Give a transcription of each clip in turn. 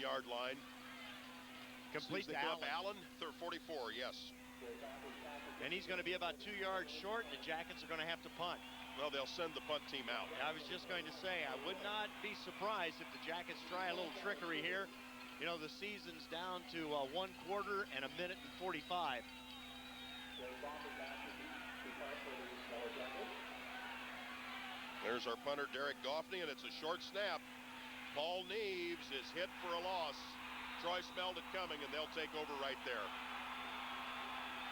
47-yard line. Complete to Allen. 44, yes. And he's going to be about 2 yards short, and the Jackets are going to have to punt. Well, they'll send the punt team out. I was just going to say, I would not be surprised if the Jackets try a little trickery here. You know, the season's down to 1 quarter and 1 minute and 45. There's our punter, Derek Goffney, and it's a short snap. Paul Neves is hit for a loss. Troy smelled it coming, and they'll take over right there.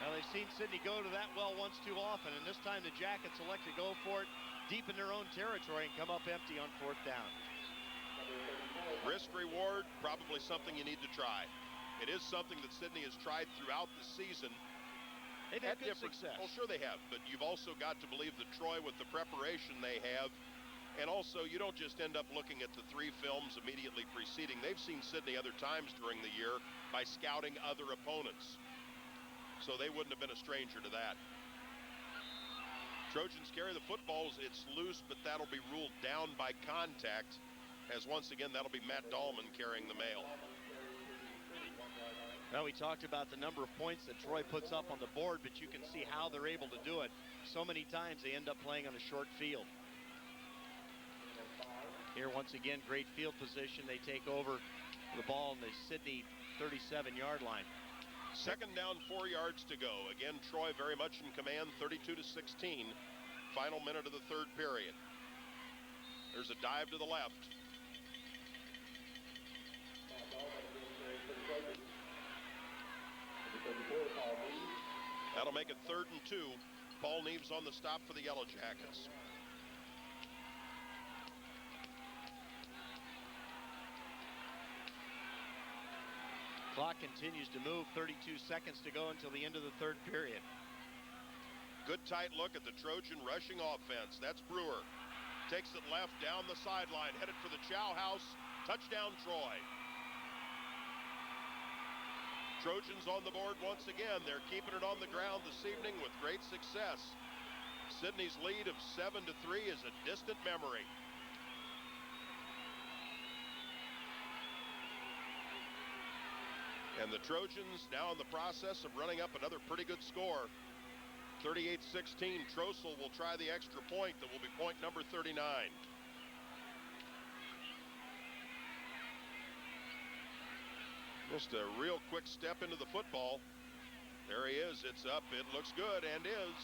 Well, they've seen Sidney go to that well once too often, and this time the Jackets elect to go for it deep in their own territory and come up empty on 4th down. Risk reward, probably something you need to try. It is something that Sidney has tried throughout the season. They've had good success. Well, sure they have, but you've also got to believe that Troy, with the preparation they have, and also you don't just end up looking at the 3 films immediately preceding. They've seen Sidney other times during the year by scouting other opponents. So they wouldn't have been a stranger to that. Trojans carry the footballs. It's loose, but that'll be ruled down by contact, as once again, that'll be Matt Dahlman carrying the mail. Well, we talked about the number of points that Troy puts up on the board, but you can see how they're able to do it. So many times they end up playing on a short field. Here, once again, great field position. They take over the ball on the Sidney 37-yard line. 2nd down, 4 yards to go. Again, Troy very much in command, 32-16. Final minute of the 3rd period. There's a dive to the left. That'll make it 3rd and 2. Paul Neves on the stop for the Yellow Jackets. Clock continues to move, 32 seconds to go until the end of the 3rd period. Good tight look at the Trojan rushing offense. That's Brewer. Takes it left down the sideline, headed for the Chow House. Touchdown, Troy. Trojans on the board once again. They're keeping it on the ground this evening with great success. Sidney's lead of 7-3 is a distant memory. And the Trojans now in the process of running up another pretty good score. 38-16, Trosel will try the extra point. That will be point number 39. Just a real quick step into the football. There he is, it's up, it looks good, and is.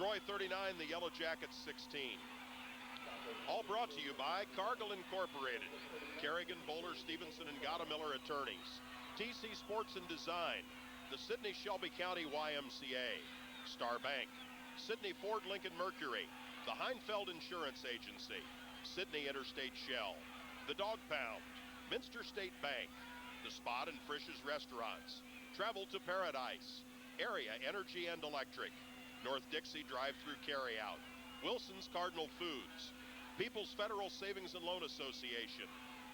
Troy 39, the Yellow Jackets 16. All brought to you by Cargill Incorporated, Kerrigan, Bowler, Stevenson, and Gottemiller attorneys. TC Sports and Design, the Sidney Shelby County YMCA, Star Bank, Sidney Ford Lincoln Mercury, the Heinfeld Insurance Agency, Sidney Interstate Shell, the Dog Pound, Minster State Bank, the Spot and Frisch's Restaurants, Travel to Paradise, Area Energy and Electric, North Dixie Drive-Thru Carryout, Wilson's Cardinal Foods, People's Federal Savings and Loan Association,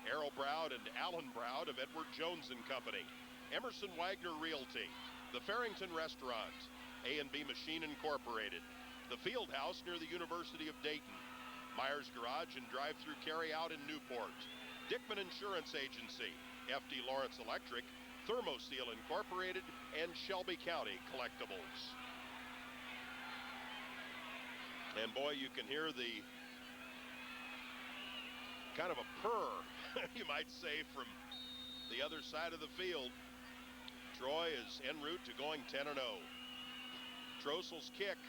Errol Browd and Alan Browd of Edward Jones and Company, Emerson Wagner Realty, the Farrington Restaurant, A&B Machine Incorporated, the Field House near the University of Dayton, Myers Garage and Drive-Thru Carryout in Newport, Dickman Insurance Agency, FD Lawrence Electric, Thermoseal Incorporated, and Shelby County Collectibles. And boy, you can hear the kind of a purr, you might say, from the other side of the field. Troy is en route to going 10-0. Trosel's kick.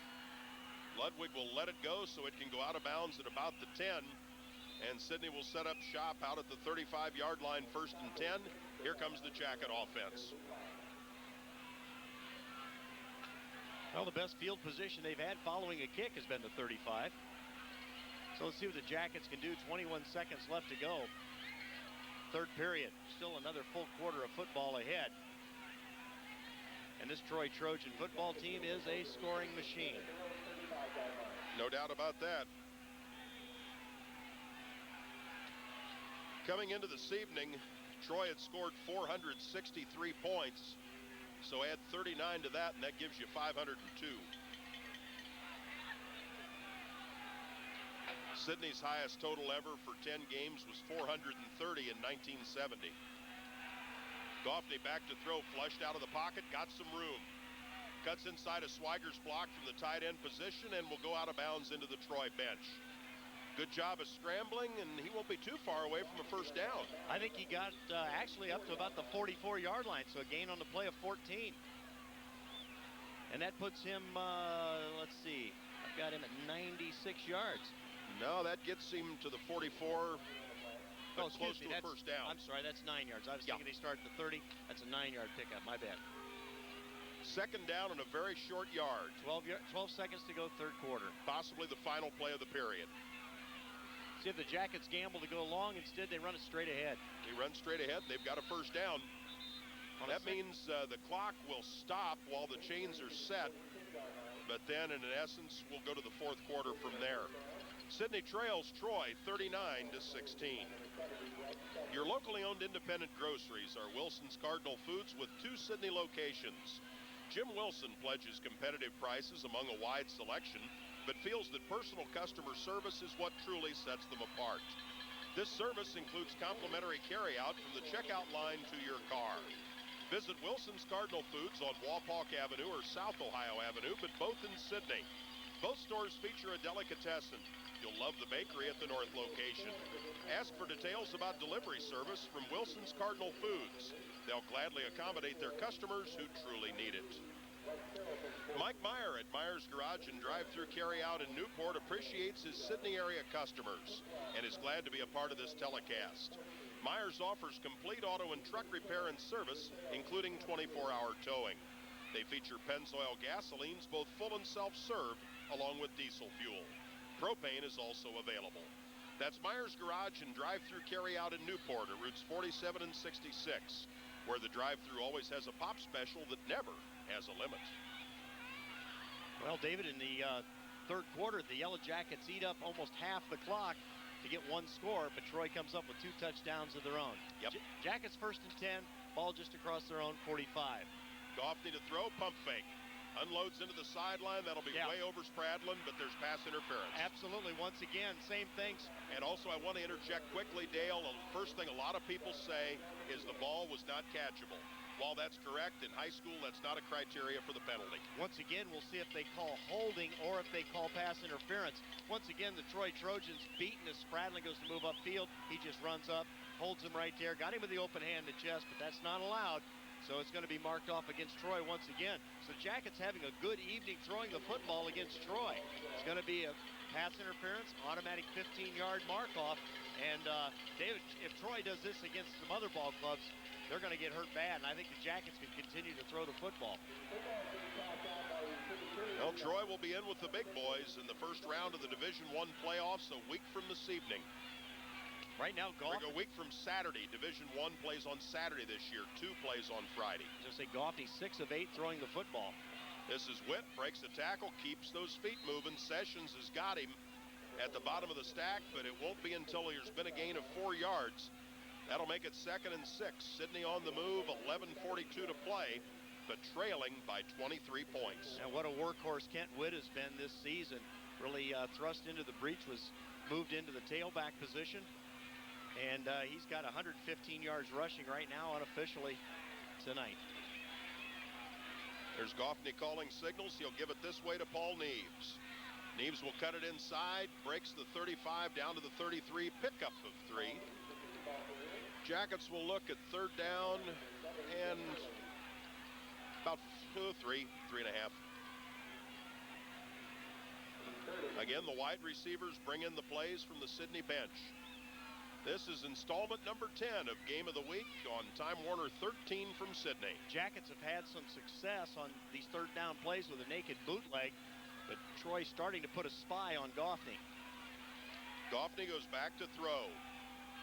Ludwig will let it go so it can go out of bounds at about the 10. And Sidney will set up shop out at the 35-yard line, 1st and 10. Here comes the Jacket offense. Well, the best field position they've had following a kick has been the 35. So let's see what the Jackets can do. 21 seconds left to go. 3rd period. Still another full quarter of football ahead. And this Troy Trojan football team is a scoring machine. No doubt about that. Coming into this evening, Troy had scored 463 points. So add 39 to that, and that gives you 502. Sidney's highest total ever for 10 games was 430 in 1970. Goffney back to throw, flushed out of the pocket, got some room. Cuts inside of Swiger's block from the tight end position and will go out of bounds into the Troy bench. Good job of scrambling, and he won't be too far away from a first down. I think he got actually up to about the 44-yard line, so a gain on the play of 14. And that puts him, let's see, I've got him at 96 yards. No, that gets him to the 44, but close to a first down. I'm sorry, that's 9 yards. I was thinking they started at the 30. That's a 9-yard pickup, my bad. Second down and a very short yard. 12 seconds to go, third quarter. Possibly the final play of the period. See if the Jackets gamble to go long. Instead, they run it straight ahead. They run straight ahead. They've got a first down. That means the clock will stop while the chains are set. But then, in essence, we'll go to the fourth quarter from there. Sidney trails Troy 39-16. Your locally owned independent groceries are Wilson's Cardinal Foods with 2 Sidney locations. Jim Wilson pledges competitive prices among a wide selection, but feels that personal customer service is what truly sets them apart. This service includes complimentary carryout from the checkout line to your car. Visit Wilson's Cardinal Foods on Wapak Avenue or South Ohio Avenue, but both in Sidney. Both stores feature a delicatessen. You'll love the bakery at the north location. Ask for details about delivery service from Wilson's Cardinal Foods. They'll gladly accommodate their customers who truly need it. Mike Meyer at Meyer's Garage and Drive-Thru Carryout in Newport appreciates his Sidney area customers and is glad to be a part of this telecast. Meyer's offers complete auto and truck repair and service, including 24-hour towing. They feature Pennzoil gasolines, both full and self-serve, along with diesel fuel. Propane is also available. That's Meyer's Garage and Drive-Thru Carryout in Newport at routes 47 and 66, where the drive-thru always has a pop special that never has a limit. Well, David, in the third quarter, the Yellow Jackets eat up almost half the clock to get one score, but Troy comes up with 2 touchdowns of their own. Yep. Jackets first and 10, ball just across their own 45. Goffney to throw, pump fake. Unloads into the sideline. That'll be way over Spradlin, but there's pass interference. Absolutely. Once again, same things. And also, I want to interject quickly, Dale. First thing a lot of people say is the ball was not catchable. While that's correct, in high school, that's not a criteria for the penalty. Once again, we'll see if they call holding or if they call pass interference. Once again, the Troy Trojans beaten as Spradlin goes to move upfield. He just runs up, holds him right there. Got him with the open hand to chest, but that's not allowed. So it's going to be marked off against Troy once again. So Jackets having a good evening throwing the football against Troy. It's going to be a pass interference, automatic 15-yard mark-off. And, David, if Troy does this against some other ball clubs, they're going to get hurt bad, and I think the Jackets can continue to throw the football. Well, Troy will be in with the big boys in the first round of the Division I playoffs a week from this evening. Right now, a week from Saturday. Division I plays on Saturday this year. 2 plays on Friday. I was going to say, Goffney 6 of 8 throwing the football. This is Witt, breaks the tackle, keeps those feet moving. Sessions has got him at the bottom of the stack, but it won't be until there's been a gain of 4 yards. That'll make it 2nd and 6. Sidney on the move, 11:42 to play, but trailing by 23 points. And what a workhorse Kent Witt has been this season. Really thrust into the breach, was moved into the tailback position. And he's got 115 yards rushing right now unofficially tonight. There's Goffney calling signals. He'll give it this way to Paul Neves. Neves will cut it inside, breaks the 35 down to the 33, pickup of 3. Jackets will look at 3rd down and about 3.5. Again, the wide receivers bring in the plays from the Sidney bench. This is installment number 10 of Game of the Week on Time Warner 13 from Sidney. Jackets have had some success on these 3rd down plays with a naked bootleg, but Troy's starting to put a spy on Goffney. Goffney goes back to throw.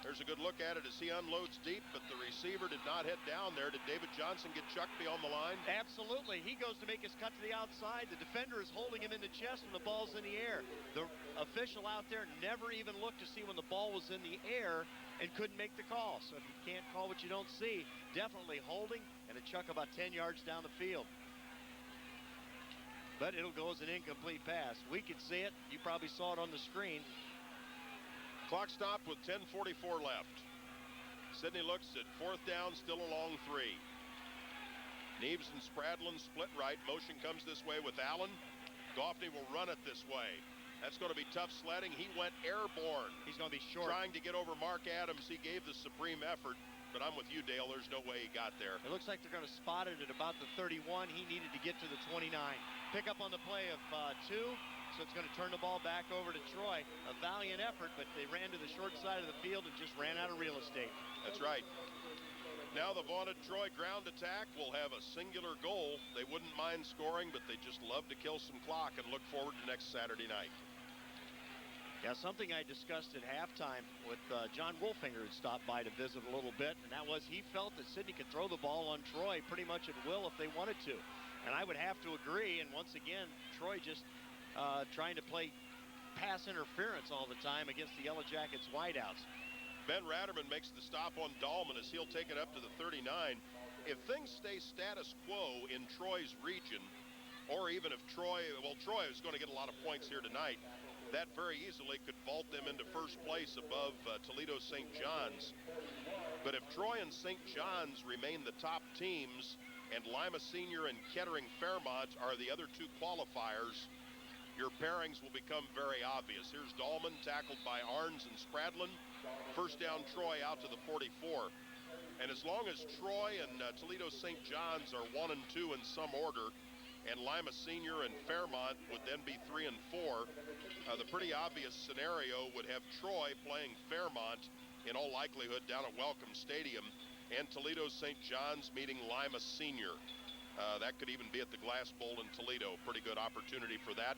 There's a good look at it as he unloads deep, but the receiver did not head down there. Did David Johnson get chucked beyond the line? Absolutely. He goes to make his cut to the outside. The defender is holding him in the chest when the ball's in the air. The official out there never even looked to see when the ball was in the air and couldn't make the call. So if you can't call what you don't see, definitely holding and a chuck about 10 yards down the field. But it'll go as an incomplete pass. We could see it. You probably saw it on the screen. Clock stopped with 10:44 left. Sidney looks at 4th down, still a long 3. Neves and Spradlin split right. Motion comes this way with Allen. Goffney will run it this way. That's going to be tough sledding. He went airborne. He's going to be short. Trying to get over Mark Adams. He gave the supreme effort. But I'm with you, Dale. There's no way he got there. It looks like they're going to spot it at about the 31. He needed to get to the 29. Pick up on the play of 2. So it's going to turn the ball back over to Troy. A valiant effort, but they ran to the short side of the field and just ran out of real estate. That's right. Now the vaunted Troy ground attack will have a singular goal. They wouldn't mind scoring, but they just love to kill some clock and look forward to next Saturday night. Yeah, something I discussed at halftime with John Wolfinger, who stopped by to visit a little bit, and that was he felt that Sidney could throw the ball on Troy pretty much at will if they wanted to. And I would have to agree, and once again, Troy just trying to play pass interference all the time against the Yellow Jackets wideouts. Ben Ratterman makes the stop on Dahlman as he'll take it up to the 39. If things stay status quo in Troy's region, or even if Troy is going to get a lot of points here tonight, that very easily could vault them into first place above Toledo St. John's. But if Troy and St. John's remain the top teams, and Lima Senior and Kettering Fairmont are the other 2 qualifiers, your pairings will become very obvious. Here's Dahlman tackled by Arns and Spradlin. First down, Troy out to the 44. And as long as Troy and Toledo St. John's are 1 and 2 in some order, and Lima Senior and Fairmont would then be 3 and 4, the pretty obvious scenario would have Troy playing Fairmont in all likelihood down at Welcome Stadium, and Toledo St. John's meeting Lima Senior. That could even be at the Glass Bowl in Toledo. Pretty good opportunity for that.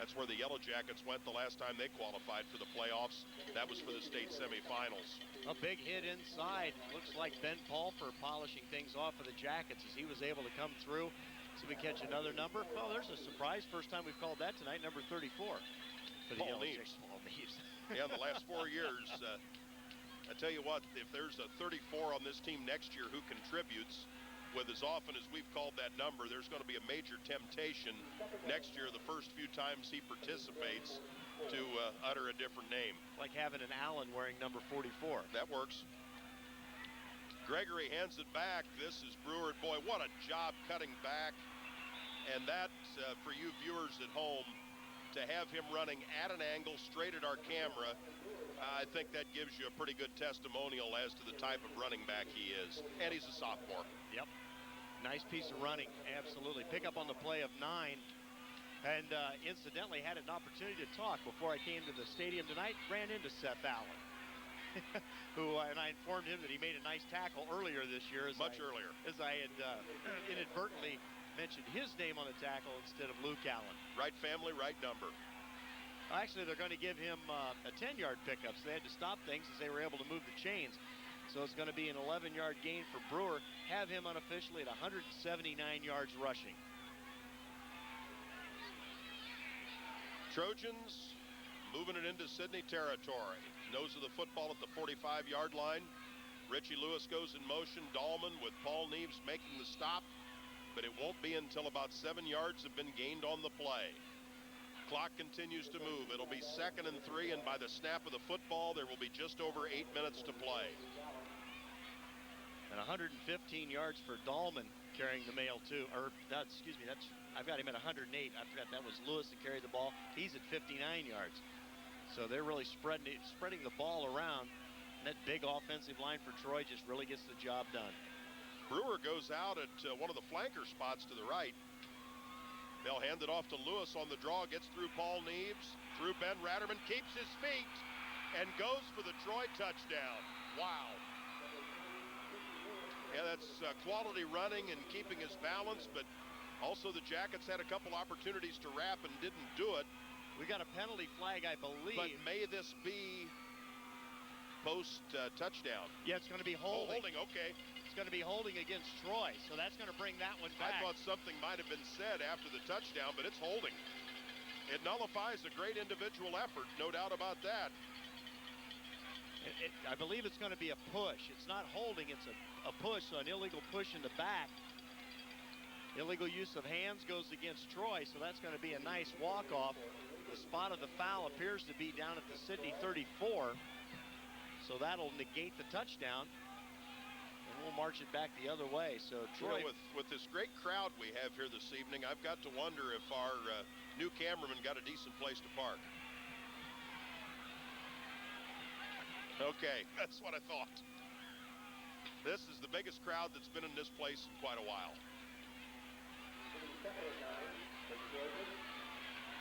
That's where the Yellow Jackets went the last time they qualified for the playoffs. That was for the state semifinals. A big hit inside. Looks like Ben Palfer polishing things off for the Jackets as he was able to come through. So we catch another number. Oh, there's a surprise. First time we've called that tonight, number 34. For the Paul Neves. Paul Neves. Yeah, in the last 4 years, I tell you what, if there's a 34 on this team next year who contributes, with as often as we've called that number, there's going to be a major temptation next year, the first few times he participates, to utter a different name. Like having an Allen wearing number 44. That works. Gregory hands it back. This is Brewer. Boy, what a job cutting back. And that, for you viewers at home, to have him running at an angle straight at our camera, I think that gives you a pretty good testimonial as to the type of running back he is. And he's a sophomore. Yep. Nice piece of running, absolutely. Pick up on the play of 9. And incidentally, had an opportunity to talk before I came to the stadium tonight. Ran into Seth Allen, and I informed him that he made a nice tackle earlier this year. Earlier. As I had inadvertently mentioned his name on the tackle instead of Luke Allen. Right family, right number. Actually, they're going to give him a 10-yard pickup, so they had to stop things as they were able to move the chains. So it's going to be an 11-yard gain for Brewer. Have him unofficially at 179 yards rushing. Trojans moving it into Sidney territory. Nose of the football at the 45-yard line. Richie Lewis goes in motion. Dahlman with Paul Neves making the stop. But it won't be until about 7 yards have been gained on the play. Clock continues to move. It'll be 2nd and 3, and by the snap of the football, there will be just over 8 minutes to play. And 115 yards for Dahlman carrying the mail too. I've got him at 108. I forgot that was Lewis that carried the ball. He's at 59 yards. So they're really spreading the ball around. And that big offensive line for Troy just really gets the job done. Brewer goes out at one of the flanker spots to the right. They'll hand it off to Lewis on the draw. Gets through Paul Neves, through Ben Ratterman, keeps his feet, and goes for the Troy touchdown. Wow. Yeah, that's quality running and keeping his balance, but also the Jackets had a couple opportunities to wrap and didn't do it. We got a penalty flag, I believe. But may this be post-touchdown? Yeah, it's going to be holding. Holding, okay. It's going to be holding against Troy, so that's going to bring that one back. I thought something might have been said after the touchdown, but it's holding. It nullifies a great individual effort, no doubt about that. I believe it's going to be a push. It's not holding, it's a push, so an illegal push in the back. Illegal use of hands goes against Troy, so that's going to be a nice walk-off. The spot of the foul appears to be down at the Sidney 34, so that'll negate the touchdown. we'll march it back the other way. So Troy, with this great crowd we have here this evening, I've got to wonder if our new cameraman got a decent place to park. Okay, that's what I thought. This is the biggest crowd that's been in this place in quite a while.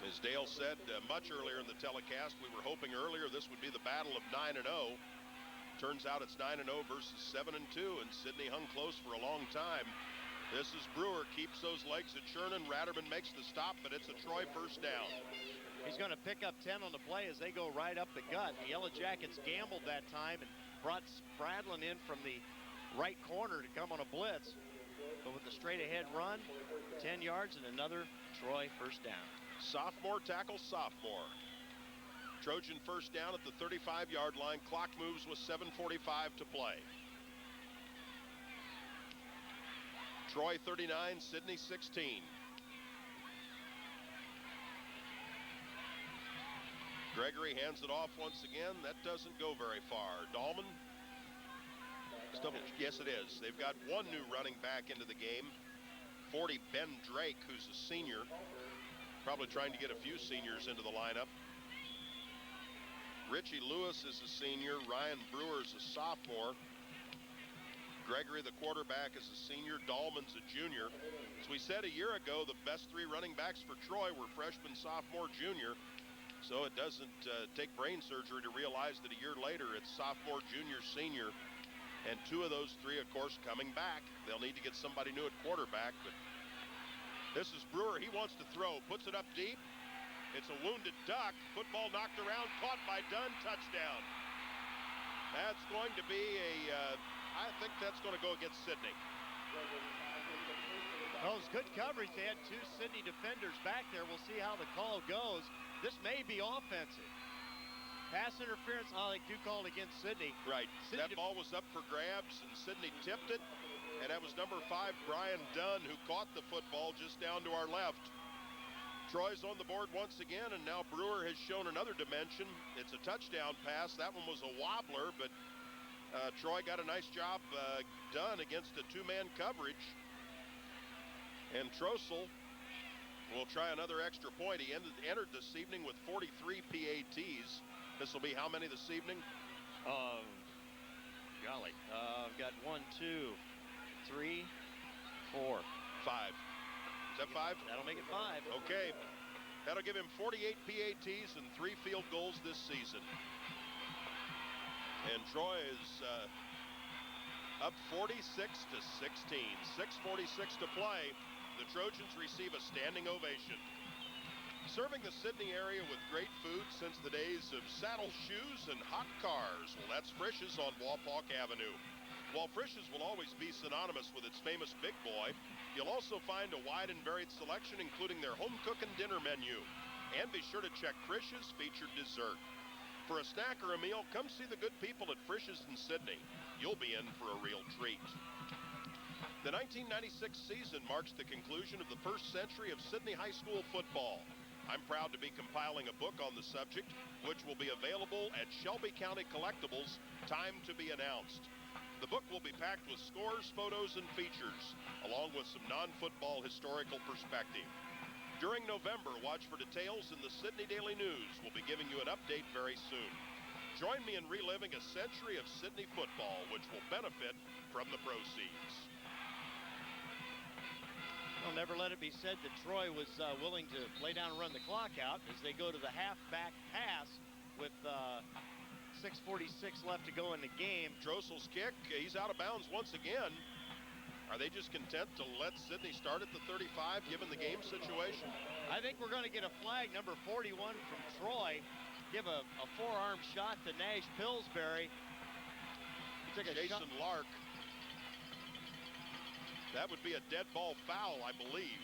As Dale said much earlier in the telecast, we were hoping earlier this would be the battle of 9-0. Turns out it's 9-0 versus 7-2, and Sidney hung close for a long time. This is Brewer, keeps those legs at churning. Ratterman makes the stop, but it's a Troy first down. He's going to pick up 10 on the play as they go right up the gut. The Yellow Jackets gambled that time and brought Spradlin in from the right corner to come on a blitz. But with the straight ahead run, 10 yards and another Troy first down. Sophomore tackles sophomore. Trojan first down at the 35-yard line. Clock moves with 7:45 to play. Troy 39, Sidney 16. Gregory hands it off once again. That doesn't go very far. Dahlman. Yes, it is. They've got one new running back into the game. 40, Ben Drake, who's a senior. Probably trying to get a few seniors into the lineup. Richie Lewis is a senior. Ryan Brewer is a sophomore. Gregory, the quarterback, is a senior. Dahlman's a junior. As we said a year ago, the best three running backs for Troy were freshman, sophomore, junior. So it doesn't take brain surgery to realize that a year later it's sophomore, junior, senior. And two of those three, of course, coming back. They'll need to get somebody new at quarterback. But this is Brewer. He wants to throw. Puts it up deep. It's a wounded duck. Football knocked around. Caught by Dunn. Touchdown. That's going to be I think that's going to go against Sidney. Well, it was good coverage. They had two Sidney defenders back there. We'll see how the call goes. This may be offensive. Pass interference, they do call it against Sidney. Right. That ball was up for grabs, and Sidney tipped it. And that was number 5, Brian Dunn, who caught the football just down to our left. Troy's on the board once again, and now Brewer has shown another dimension. It's a touchdown pass. That one was a wobbler, but Troy got a nice job done against a two-man coverage. And Trossel will try another extra point. He entered this evening with 43 PATs. This will be how many this evening? Golly. I've got 1, 2, 3, 4. 5. Is that 5? That'll make it 5. Okay. That'll give him 48 PATs and 3 field goals this season. And Troy is up 46 to 16. 6:46 to play. The Trojans receive a standing ovation. Serving the Sidney area with great food since the days of saddle shoes and hot cars. Well, that's Frisch's on Wapak Avenue. While Frisch's will always be synonymous with its famous Big Boy, you'll also find a wide and varied selection, including their home cook and dinner menu. And be sure to check Frisch's featured dessert. For a snack or a meal, come see the good people at Frisch's in Sidney. You'll be in for a real treat. The 1996 season marks the conclusion of the first century of Sidney High School football. I'm proud to be compiling a book on the subject, which will be available at Shelby County Collectibles, time to be announced. The book will be packed with scores, photos, and features, along with some non-football historical perspective. During November, watch for details in the Sidney Daily News. We'll be giving you an update very soon. Join me in reliving a century of Sidney football, which will benefit from the proceeds. Well, never let it be said that Troy was willing to lay down and run the clock out as they go to the halfback pass with 6:46 left to go in the game. Drossel's kick, he's out of bounds once again. Are they just content to let Sidney start at the 35 given the game situation? I think we're going to get a flag, number 41 from Troy. Give a forearm shot to Nash Pillsbury. He took a Jason Lark. That would be a dead ball foul, I believe.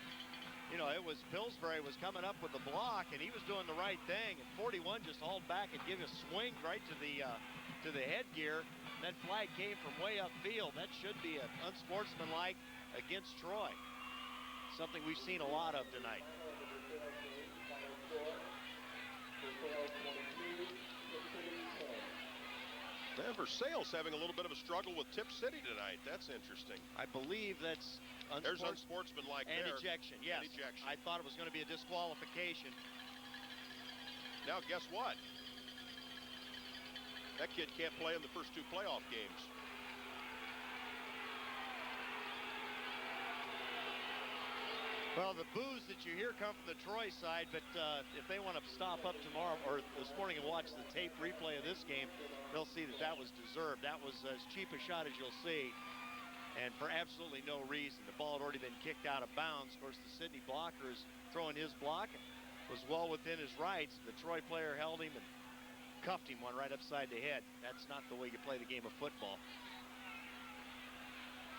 You know, it was Pillsbury was coming up with the block, and he was doing the right thing. And 41 just hauled back and gave a swing right to the headgear. And that flag came from way upfield. That should be an unsportsmanlike against Troy. Something we've seen a lot of tonight. Versailles having a little bit of a struggle with Tip City tonight. That's interesting. I believe that's There's unsportsmanlike and there. ejection. Yes. And ejection. I thought it was going to be a disqualification. Now, guess what? That kid can't play in the first 2 playoff games. Well, the boos that you hear come from the Troy side, but if they want to stop up tomorrow or this morning and watch the tape replay of this game, they'll see that that was deserved. That was as cheap a shot as you'll see, and for absolutely no reason. The ball had already been kicked out of bounds. Of course, the Sydney blocker is throwing his block. Was well within his rights. The Troy player held him and cuffed him one right upside the head. That's not the way you play the game of football.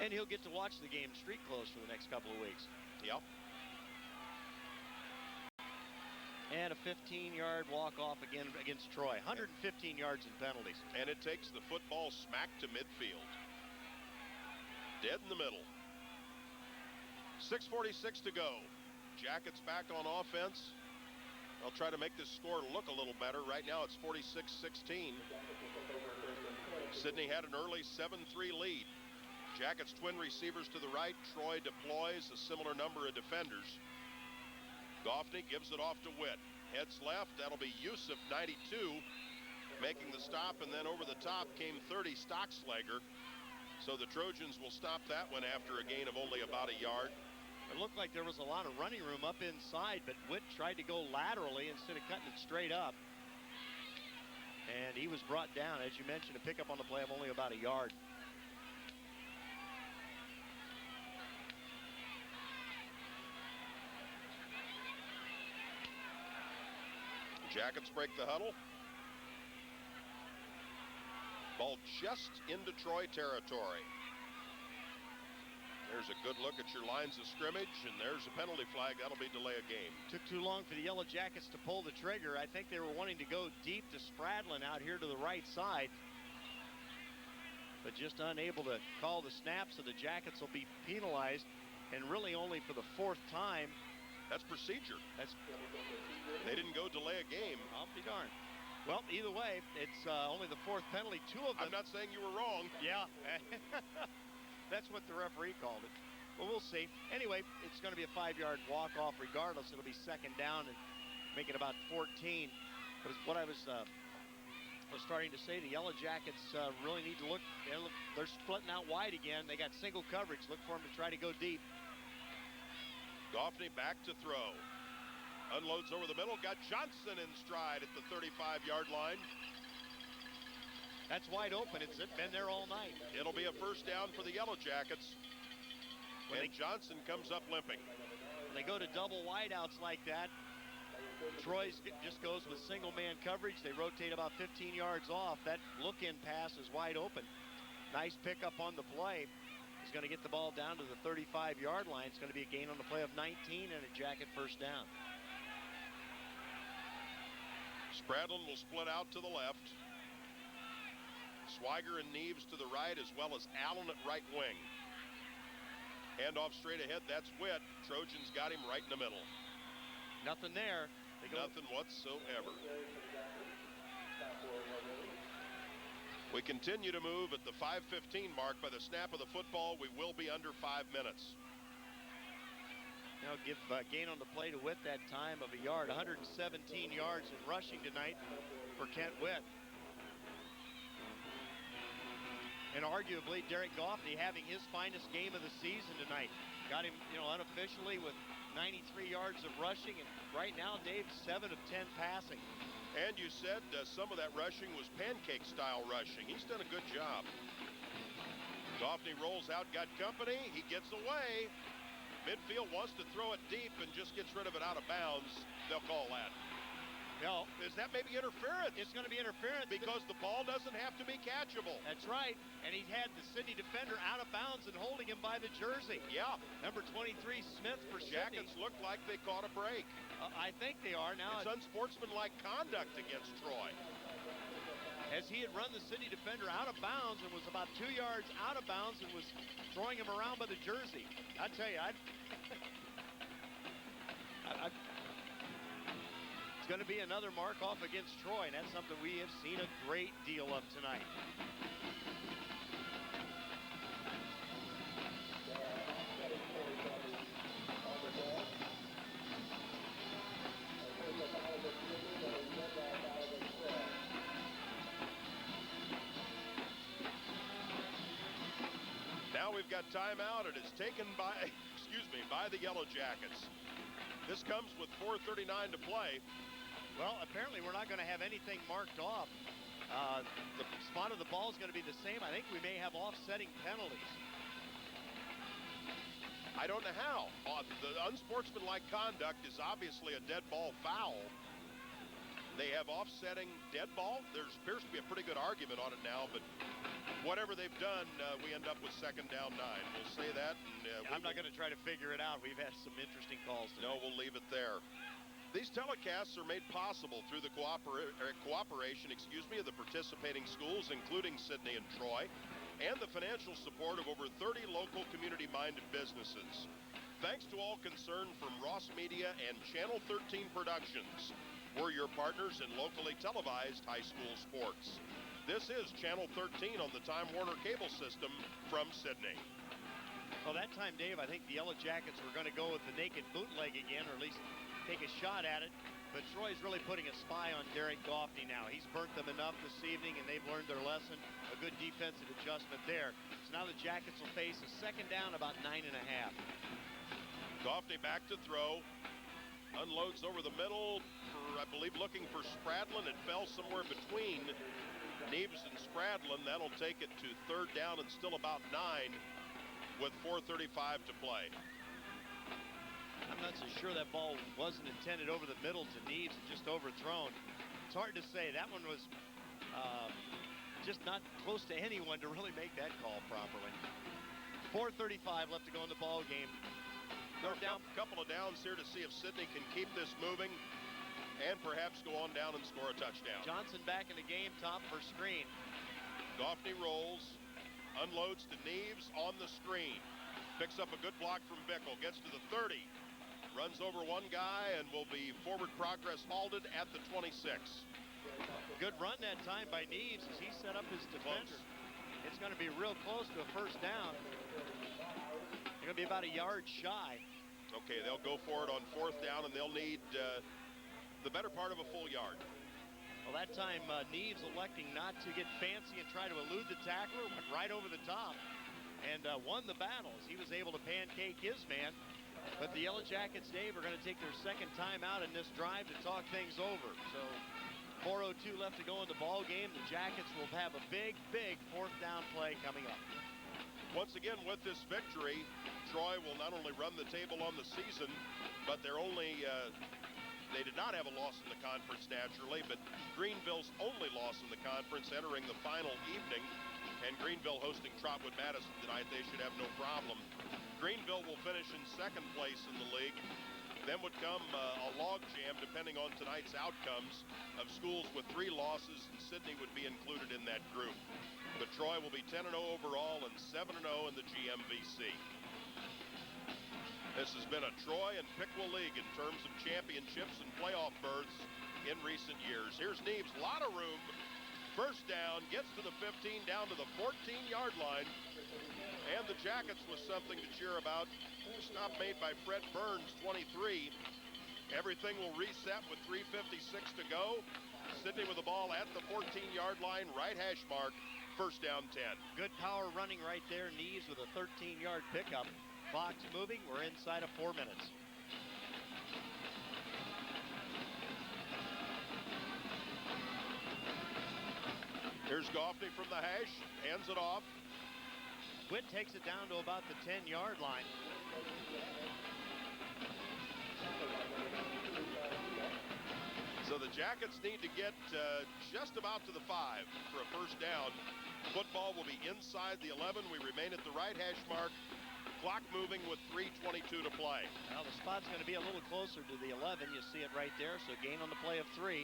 And he'll get to watch the game street clothes for the next couple of weeks. Yep. And a 15-yard walk-off again against Troy. 115 yards in penalties. And it takes the football smack to midfield. Dead in the middle. 6:46 to go. Jackets back on offense. They'll try to make this score look a little better. Right now it's 46-16. Sydney had an early 7-3 lead. Jackets twin receivers to the right. Troy deploys a similar number of defenders. Goffney gives it off to Witt. Heads left. That'll be Yusuf, 92, making the stop, and then over the top came 30, Stockslager. So the Trojans will stop that one after a gain of only about a yard. It looked like there was a lot of running room up inside, but Witt tried to go laterally instead of cutting it straight up. And he was brought down, as you mentioned, a pickup on the play of only about a yard. Jackets break the huddle. Ball just into Troy territory. There's a good look at your lines of scrimmage, and there's a penalty flag. That'll be delay of game. Took too long for the Yellow Jackets to pull the trigger. I think they were wanting to go deep to Spradlin out here to the right side, but just unable to call the snap, so the Jackets will be penalized, and really only for the 4th time. That's procedure. They didn't go delay a game. I'll be darned. Well, either way, it's only the 4th penalty. 2 of them. I'm not saying you were wrong. Yeah. That's what the referee called it. Well, we'll see. Anyway, it's going to be a 5-yard walk-off regardless. It'll be 2nd down and make it about 14. But it's what I was starting to say, the Yellow Jackets really need to look. They're splitting out wide again. They got single coverage. Look for them to try to go deep. Goffney back to throw. Unloads over the middle. Got Johnson in stride at the 35-yard line. That's wide open. It's been there all night. It'll be a 1st down for the Yellow Jackets. And Johnson comes up limping. When they go to double wideouts like that, Troy just goes with single man coverage. They rotate about 15 yards off. That look-in pass is wide open. Nice pickup on the play. He's going to get the ball down to the 35-yard line. It's going to be a gain on the play of 19 and a Jacket 1st down. Spradlin will split out to the left. Swiger and Neves to the right, as well as Allen at right wing. Handoff straight ahead. That's Witt. Trojans got him right in the middle. Nothing there. Nothing whatsoever. We continue to move at the 5:15 mark. By the snap of the football, we will be under 5 minutes. Now give gain on the play to Witt that time of a yard. 117 yards in rushing tonight for Kent Witt. And arguably, Derek Goffney having his finest game of the season tonight. Got him, unofficially with 93 yards of rushing, and right now, Dave, 7 of 10 passing. And you said some of that rushing was pancake-style rushing. He's done a good job. Goffney rolls out, got company. He gets away. Midfield wants to throw it deep and just gets rid of it out of bounds. They'll call that. No. Is that maybe interference? It's going to be interference. Because the ball doesn't have to be catchable. That's right. And he had the Sydney defender out of bounds and holding him by the jersey. Yeah. Number 23, Smith for Jackets Sydney. look like they caught a break. I think they are now. It's unsportsmanlike conduct against Troy. As he had run the Sydney defender out of bounds and was about 2 yards out of bounds and was throwing him around by the jersey. I tell you, It's going to be another mark off against Troy, and that's something we have seen a great deal of tonight. Now we've got timeout, and it's taken by, by the Yellow Jackets. This comes with 4:39 to play. Well, apparently we're not going to have anything marked off. The spot of the ball is going to be the same. I think we may have offsetting penalties. I don't know how. The unsportsmanlike conduct is obviously a dead ball foul. They have offsetting dead ball. There appears to be a pretty good argument on it now, but whatever they've done, we end up with 2nd down 9. We'll say that. And, I'm not going to try to figure it out. We've had some interesting calls tonight. No, we'll leave it there. These telecasts are made possible through the cooperation, of the participating schools, including Sidney and Troy, and the financial support of over 30 local community-minded businesses. Thanks to all concerned from Ross Media and Channel 13 Productions. We're your partners in locally televised high school sports. This is Channel 13 on the Time Warner cable system from Sidney. Well, that time, Dave, I think the Yellow Jackets were going to go with the naked bootleg again, or at least take a shot at it. But Troy's really putting a spy on Derek Goffney now. He's burnt them enough this evening, and they've learned their lesson. A good defensive adjustment there. So now the Jackets will face a 2nd down, about 9.5. Goffney back to throw. Unloads over the middle for, I believe, looking for Spradlin. It fell somewhere between Neves and Spradlin. That'll take it to 3rd down and still about 9 with 4:35 to play. I'm not so sure that ball wasn't intended over the middle to Neves and just overthrown. It's hard to say. That one was just not close to anyone to really make that call properly. 4:35 left to go in the ball game. There are a couple of downs here to see if Sidney can keep this moving and perhaps go on down and score a touchdown. Johnson back in the game, top for screen. Goffney rolls, unloads to Neves on the screen. Picks up a good block from Bickle, gets to the 30. Runs over one guy and will be forward progress halted at the 26. Good run that time by Neves as he set up his defender. It's going to be real close to a 1st down. They're going to be about a yard shy. Okay, they'll go for it on 4th down, and they'll need the better part of a full yard. Well, that time Neves electing not to get fancy and try to elude the tackler, went right over the top and won the battle as he was able to pancake his man. But the Yellow Jackets, Dave, are going to take their 2nd time out in this drive to talk things over. So 4:02 left to go in the ball game. The Jackets will have a big 4th down play coming up. Once again, with this victory, Troy will not only run the table on the season, but they did not have a loss in the conference naturally, but Greenville's only loss in the conference entering the final evening, and Greenville hosting Trotwood Madison tonight, they should have no problem. Greenville will finish in 2nd place in the league. Then would come a logjam, depending on tonight's outcomes, of schools with 3 losses, and Sidney would be included in that group. But Troy will be 10-0 overall and 7-0 in the GMVC. This has been a Troy and Piqua League in terms of championships and playoff berths in recent years. Here's Neves, a lot of room. 1st down, gets to the 15, down to the 14-yard line. And the Jackets was something to cheer about. Stop made by Fred Burns, 23. Everything will reset with 3:56 to go. Sidney with the ball at the 14-yard line, right hash mark. 1st down 10. Good power running right there. Neves with a 13-yard pickup. Clock's moving. We're inside of 4 minutes. Here's Goffney from the hash. Hands it off. Witt takes it down to about the 10-yard line. So the Jackets need to get just about to the 5 for a 1st down. Football will be inside the 11. We remain at the right hash mark. Clock moving with 3:22 to play. Well, the spot's going to be a little closer to the 11. You see it right there, so gain on the play of 3.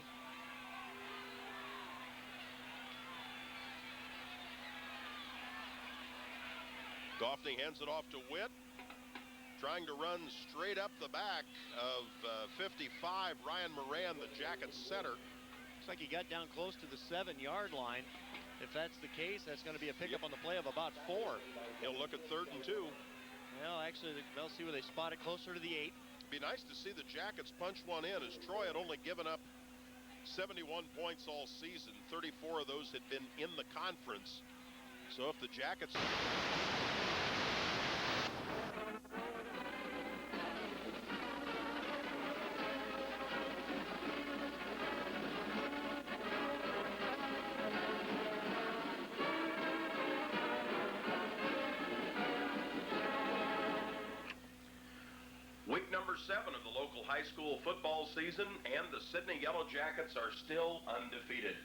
Goffney hands it off to Witt. trying to run straight up the back of 55, Ryan Moran, the Jackets center. Looks like he got down close to the 7-yard line. If that's the case, that's going to be a pickup on the play of about 4. He'll look at 3rd and 2. Well, actually, they'll see where they spot it closer to the 8. Be nice to see the Jackets punch one in, as Troy had only given up 71 points all season. 34 of those had been in the conference. So if the Jackets... Week number 7 of the local high school football season, and the Sidney Yellow Jackets are still undefeated.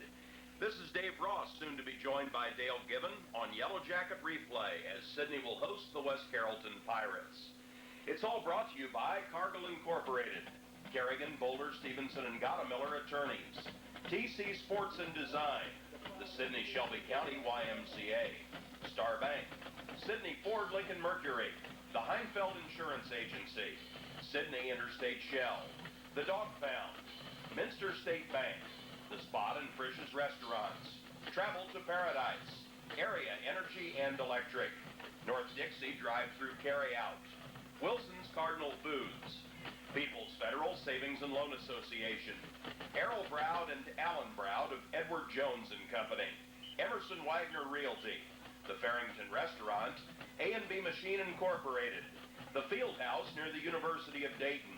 This is Dave Ross, soon to be joined by Dale Gibbon on Yellow Jacket Replay, as Sidney will host the West Carrollton Pirates. It's all brought to you by Cargill Incorporated, Kerrigan, Boulder, Stevenson, and Gottamiller Attorneys, TC Sports and Design, the Sidney Shelby County YMCA, Star Bank, Sidney Ford Lincoln Mercury, the Heinfeld Insurance Agency, Sidney Interstate Shell, the Dog Pound, Minster State Bank, the Spot and Frisch's Restaurants, Travel to Paradise, Area Energy and Electric, North Dixie Drive-Thru Carry-Out, Wilson's Cardinal Foods, People's Federal Savings and Loan Association, Errol Browd and Alan Browd of Edward Jones and Company, Emerson Wagner Realty, the Farrington Restaurant, A&B Machine Incorporated, the Field House near the University of Dayton,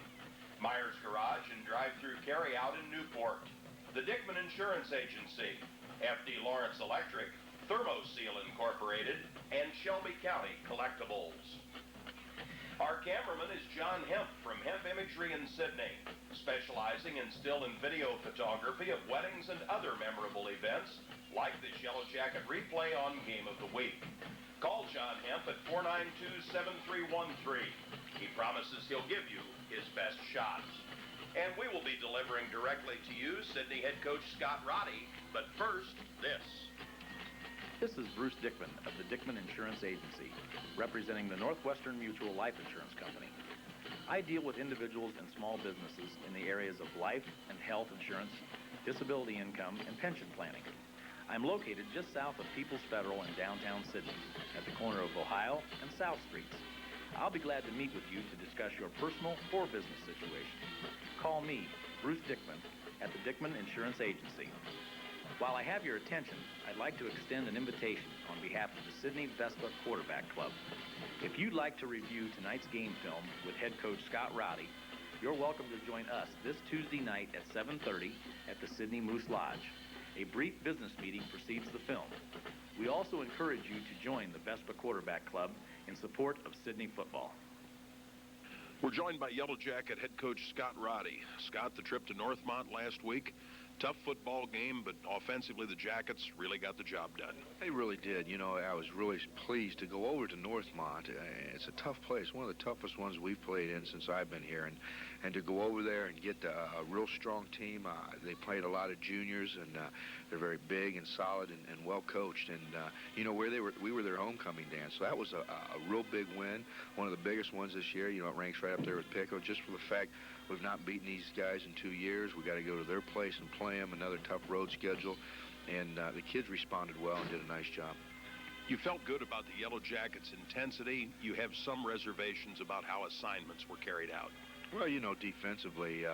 Myers Garage and Drive-Thru Carry-Out in Newport, the Dickman Insurance Agency, FD Lawrence Electric, Thermoseal Incorporated, and Shelby County Collectibles. Our cameraman is John Hemp from Hemp Imagery in Sidney, specializing in still and video photography of weddings and other memorable events, like this Yellow Jacket Replay on Game of the Week. Call John Hemp at 492-7313. He promises he'll give you his best shot. And we will be delivering directly to you Sidney head coach Scott Roddy. But first, this. This is Bruce Dickman of the Dickman Insurance Agency, representing the Northwestern Mutual Life Insurance Company. I deal with individuals and small businesses in the areas of life and health insurance, disability income, and pension planning. I'm located just south of People's Federal in downtown Sidney, at the corner of Ohio and South Streets. I'll be glad to meet with you to discuss your personal or business situation. Call me, Bruce Dickman, at the Dickman Insurance Agency. While I have your attention, I'd like to extend an invitation on behalf of the Sidney Vespa Quarterback Club. If you'd like to review tonight's game film with head coach Scott Roddy, you're welcome to join us this Tuesday night at 7:30 at the Sidney Moose Lodge. A brief business meeting precedes the film. We also encourage you to join the Vespa Quarterback Club in support of Sidney football. We're joined by Yellow Jacket head coach Scott Roddy. Scott, the trip to Northmont last week, tough football game, but offensively the Jackets really got the job done. They really did. You know, I was really pleased to go over to Northmont. It's a tough place, one of the toughest ones we've played in since I've been here, and to go over there and get a real strong team. They played a lot of juniors, and they're very big and solid and well coached. And you know, we were their homecoming dance, so that was a real big win, one of the biggest ones this year. You know, it ranks right up there with Pico, just for the fact we've not beaten these guys in 2 years. We got to go to their place and play them. Another tough road schedule, and the kids responded well and did a nice job. You felt good about the Yellow Jackets' intensity. You have some reservations about how assignments were carried out. Well, you know, defensively,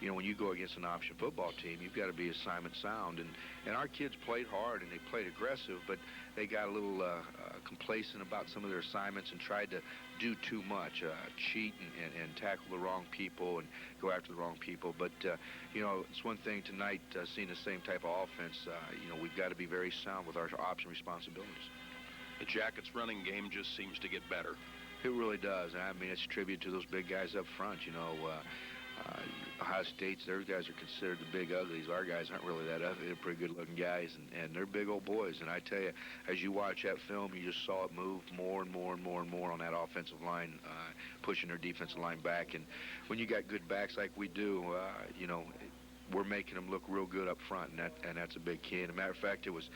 you know, when you go against an option football team, you've got to be assignment sound. And our kids played hard and they played aggressive, but they got a little complacent about some of their assignments and tried to do too much, cheat and tackle the wrong people and go after the wrong people. But, you know, it's one thing tonight seeing the same type of offense. You know, we've got to be very sound with our option responsibilities. The Jackets' running game just seems to get better. It really does. I mean, it's a tribute to those big guys up front. You know, Ohio State's, their guys are considered the big uglies. Our guys aren't really that ugly. They're pretty good-looking guys, and they're big old boys. And I tell you, as you watch that film, you just saw it move more and more and more and more on that offensive line, pushing their defensive line back. And when you got good backs like we do, you know, we're making them look real good up front, and that's a big key. And as a matter of fact, it was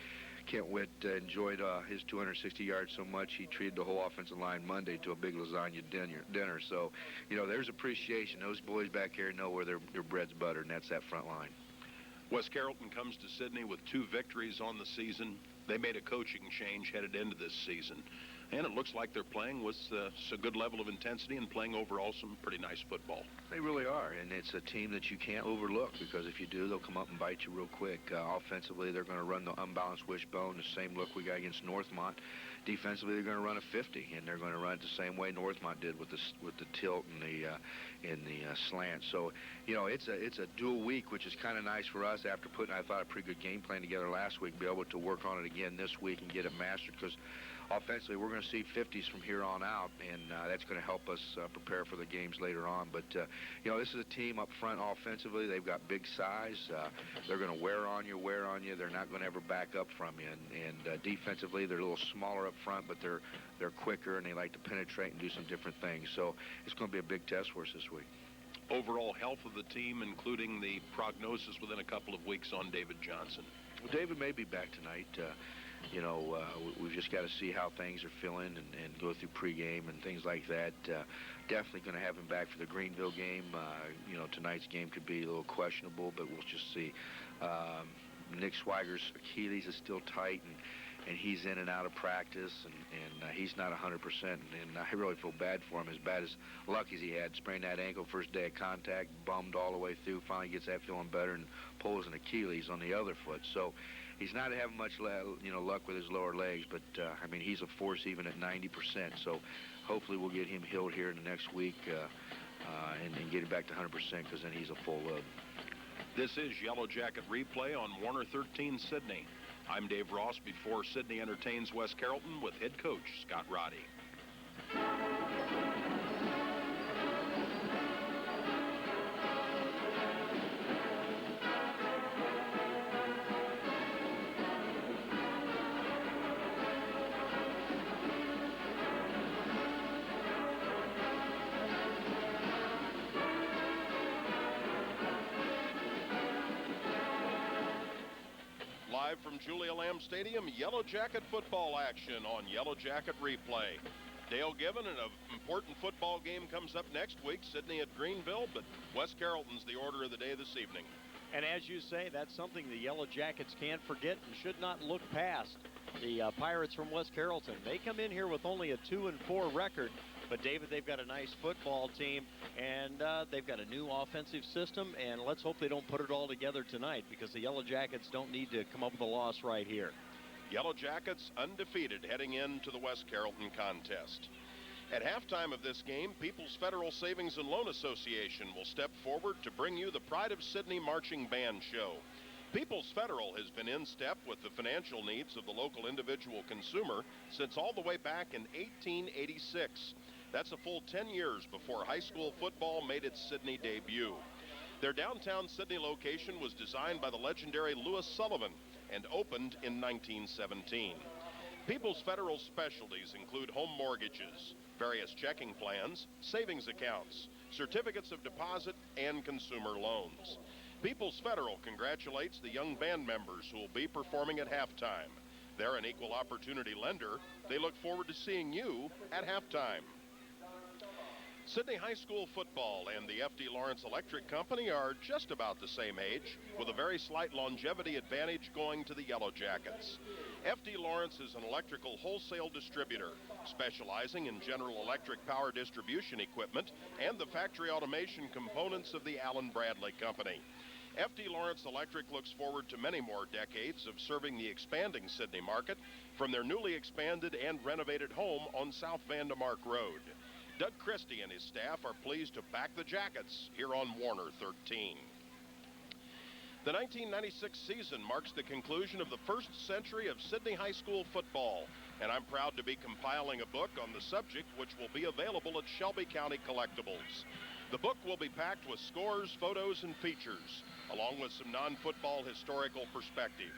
Kent Witt enjoyed his 260 yards so much he treated the whole offensive line Monday to a big lasagna dinner. So, there's appreciation. Those boys back here know where their bread's buttered, and that's that front line. West Carrollton comes to Sidney with 2 victories on the season. They made a coaching change headed into this season, and it looks like they're playing with a good level of intensity and playing overall some pretty nice football. They really are, and it's a team that you can't overlook, because if you do, they'll come up and bite you real quick. Offensively, they're going to run the unbalanced wishbone, the same look we got against Northmont. Defensively, they're going to run a 50, and they're going to run it the same way Northmont did with the tilt and the slant. So, it's a dual week, which is kind of nice for us after putting, I thought, a pretty good game plan together last week. Be able to work on it again this week and get it mastered, because offensively, we're going to see 50s from here on out, and that's going to help us prepare for the games later on. But, this is a team up front offensively. They've got big size. They're going to wear on you. They're not going to ever back up from you. And defensively, they're a little smaller up front, but they're quicker, and they like to penetrate and do some different things. So it's going to be a big test for us this week. Overall health of the team, including the prognosis within a couple of weeks on David Johnson. Well, David may be back tonight. We've just got to see how things are feeling and go through pregame and things like that. Definitely going to have him back for the Greenville game. Tonight's game could be a little questionable, but we'll just see. Nick Swiger's Achilles is still tight, and he's in and out of practice, and he's not 100%, and I really feel bad for him, as bad as luck as he had. Sprained that ankle first day of contact, bummed all the way through, finally gets that feeling better, and pulls an Achilles on the other foot. So he's not having much luck with his lower legs, but he's a force even at 90%. So hopefully we'll get him healed here in the next week and get him back to 100%, because then he's a full load. This is Yellow Jacket Replay on Warner 13 Sidney. I'm Dave Ross before Sidney entertains West Carrollton with head coach Scott Roddy. Live from Julia Lamb Stadium, Yellow Jacket football action on Yellow Jacket Replay. Dale Given, and an important football game comes up next week, Sidney at Greenville, but West Carrollton's the order of the day this evening. And as you say, that's something the Yellow Jackets can't forget and should not look past. The Pirates from West Carrollton, they come in here with only a 2-4 record. But, David, they've got a nice football team, and they've got a new offensive system, and let's hope they don't put it all together tonight, because the Yellow Jackets don't need to come up with a loss right here. Yellow Jackets undefeated heading into the West Carrollton contest. At halftime of this game, People's Federal Savings and Loan Association will step forward to bring you the Pride of Sidney Marching Band Show. People's Federal has been in step with the financial needs of the local individual consumer since all the way back in 1886. That's a full 10 years before high school football made its Sidney debut. Their downtown Sidney location was designed by the legendary Louis Sullivan and opened in 1917. People's Federal specialties include home mortgages, various checking plans, savings accounts, certificates of deposit, and consumer loans. People's Federal congratulates the young band members who will be performing at halftime. They're an equal opportunity lender. They look forward to seeing you at halftime. Sidney High School football and the F.D. Lawrence Electric Company are just about the same age, with a very slight longevity advantage going to the Yellow Jackets. F.D. Lawrence is an electrical wholesale distributor, specializing in General Electric power distribution equipment and the factory automation components of the Allen Bradley Company. F.D. Lawrence Electric looks forward to many more decades of serving the expanding Sidney market from their newly expanded and renovated home on South Vandemark Road. Doug Christie and his staff are pleased to back the Jackets here on Warner 13. The 1996 season marks the conclusion of the first century of Sidney High School football, and I'm proud to be compiling a book on the subject, which will be available at Shelby County Collectibles. The book will be packed with scores, photos, and features, along with some non-football historical perspective.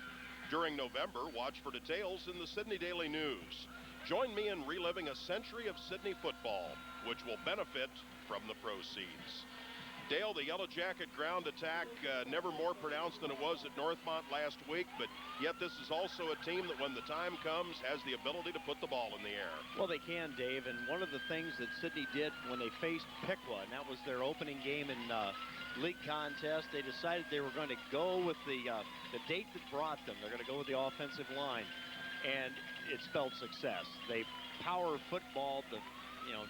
During November, watch for details in the Sidney Daily News. Join me in reliving a century of Sidney football, which will benefit from the proceeds. Dale, the Yellow Jacket ground attack never more pronounced than it was at Northmont last week, but yet this is also a team that when the time comes has the ability to put the ball in the air. Well, they can, Dave, and one of the things that Sidney did when they faced Piqua, and that was their opening game in league contest, they decided they were going to go with the date that brought them. They're going to go with the offensive line, and it spelled success. They power footballed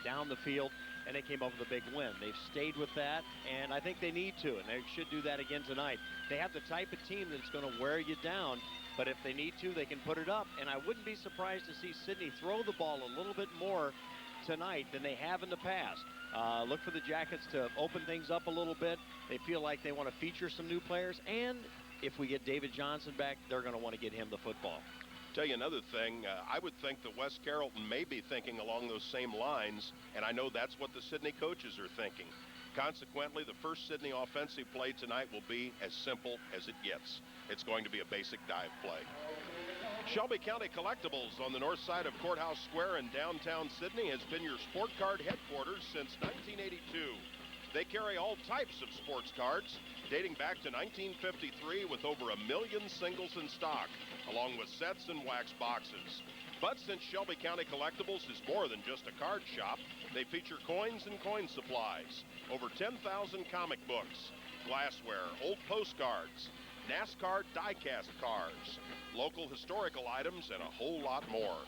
down the field, and they came up with a big win. They've stayed with that, and I think they need to, and they should do that again tonight. They have the type of team that's going to wear you down, but if they need to, they can put it up, and I wouldn't be surprised to see Sidney throw the ball a little bit more tonight than they have in the past. Look for the Jackets to open things up a little bit. They feel like they want to feature some new players, and if we get David Johnson back, they're going to want to get him the football. Tell you another thing, I would think that West Carrollton may be thinking along those same lines, and I know that's what the Sidney coaches are thinking. Consequently, the first Sidney offensive play tonight will be as simple as it gets. It's going to be a basic dive play. Shelby County Collectibles on the north side of Courthouse Square in downtown Sidney has been your sport card headquarters since 1982. They carry all types of sports cards dating back to 1953 with over 1 million singles in stock, along with sets and wax boxes. But since Shelby County Collectibles is more than just a card shop, they feature coins and coin supplies, over 10,000 comic books, glassware, old postcards, NASCAR die-cast cars, local historical items, and a whole lot more.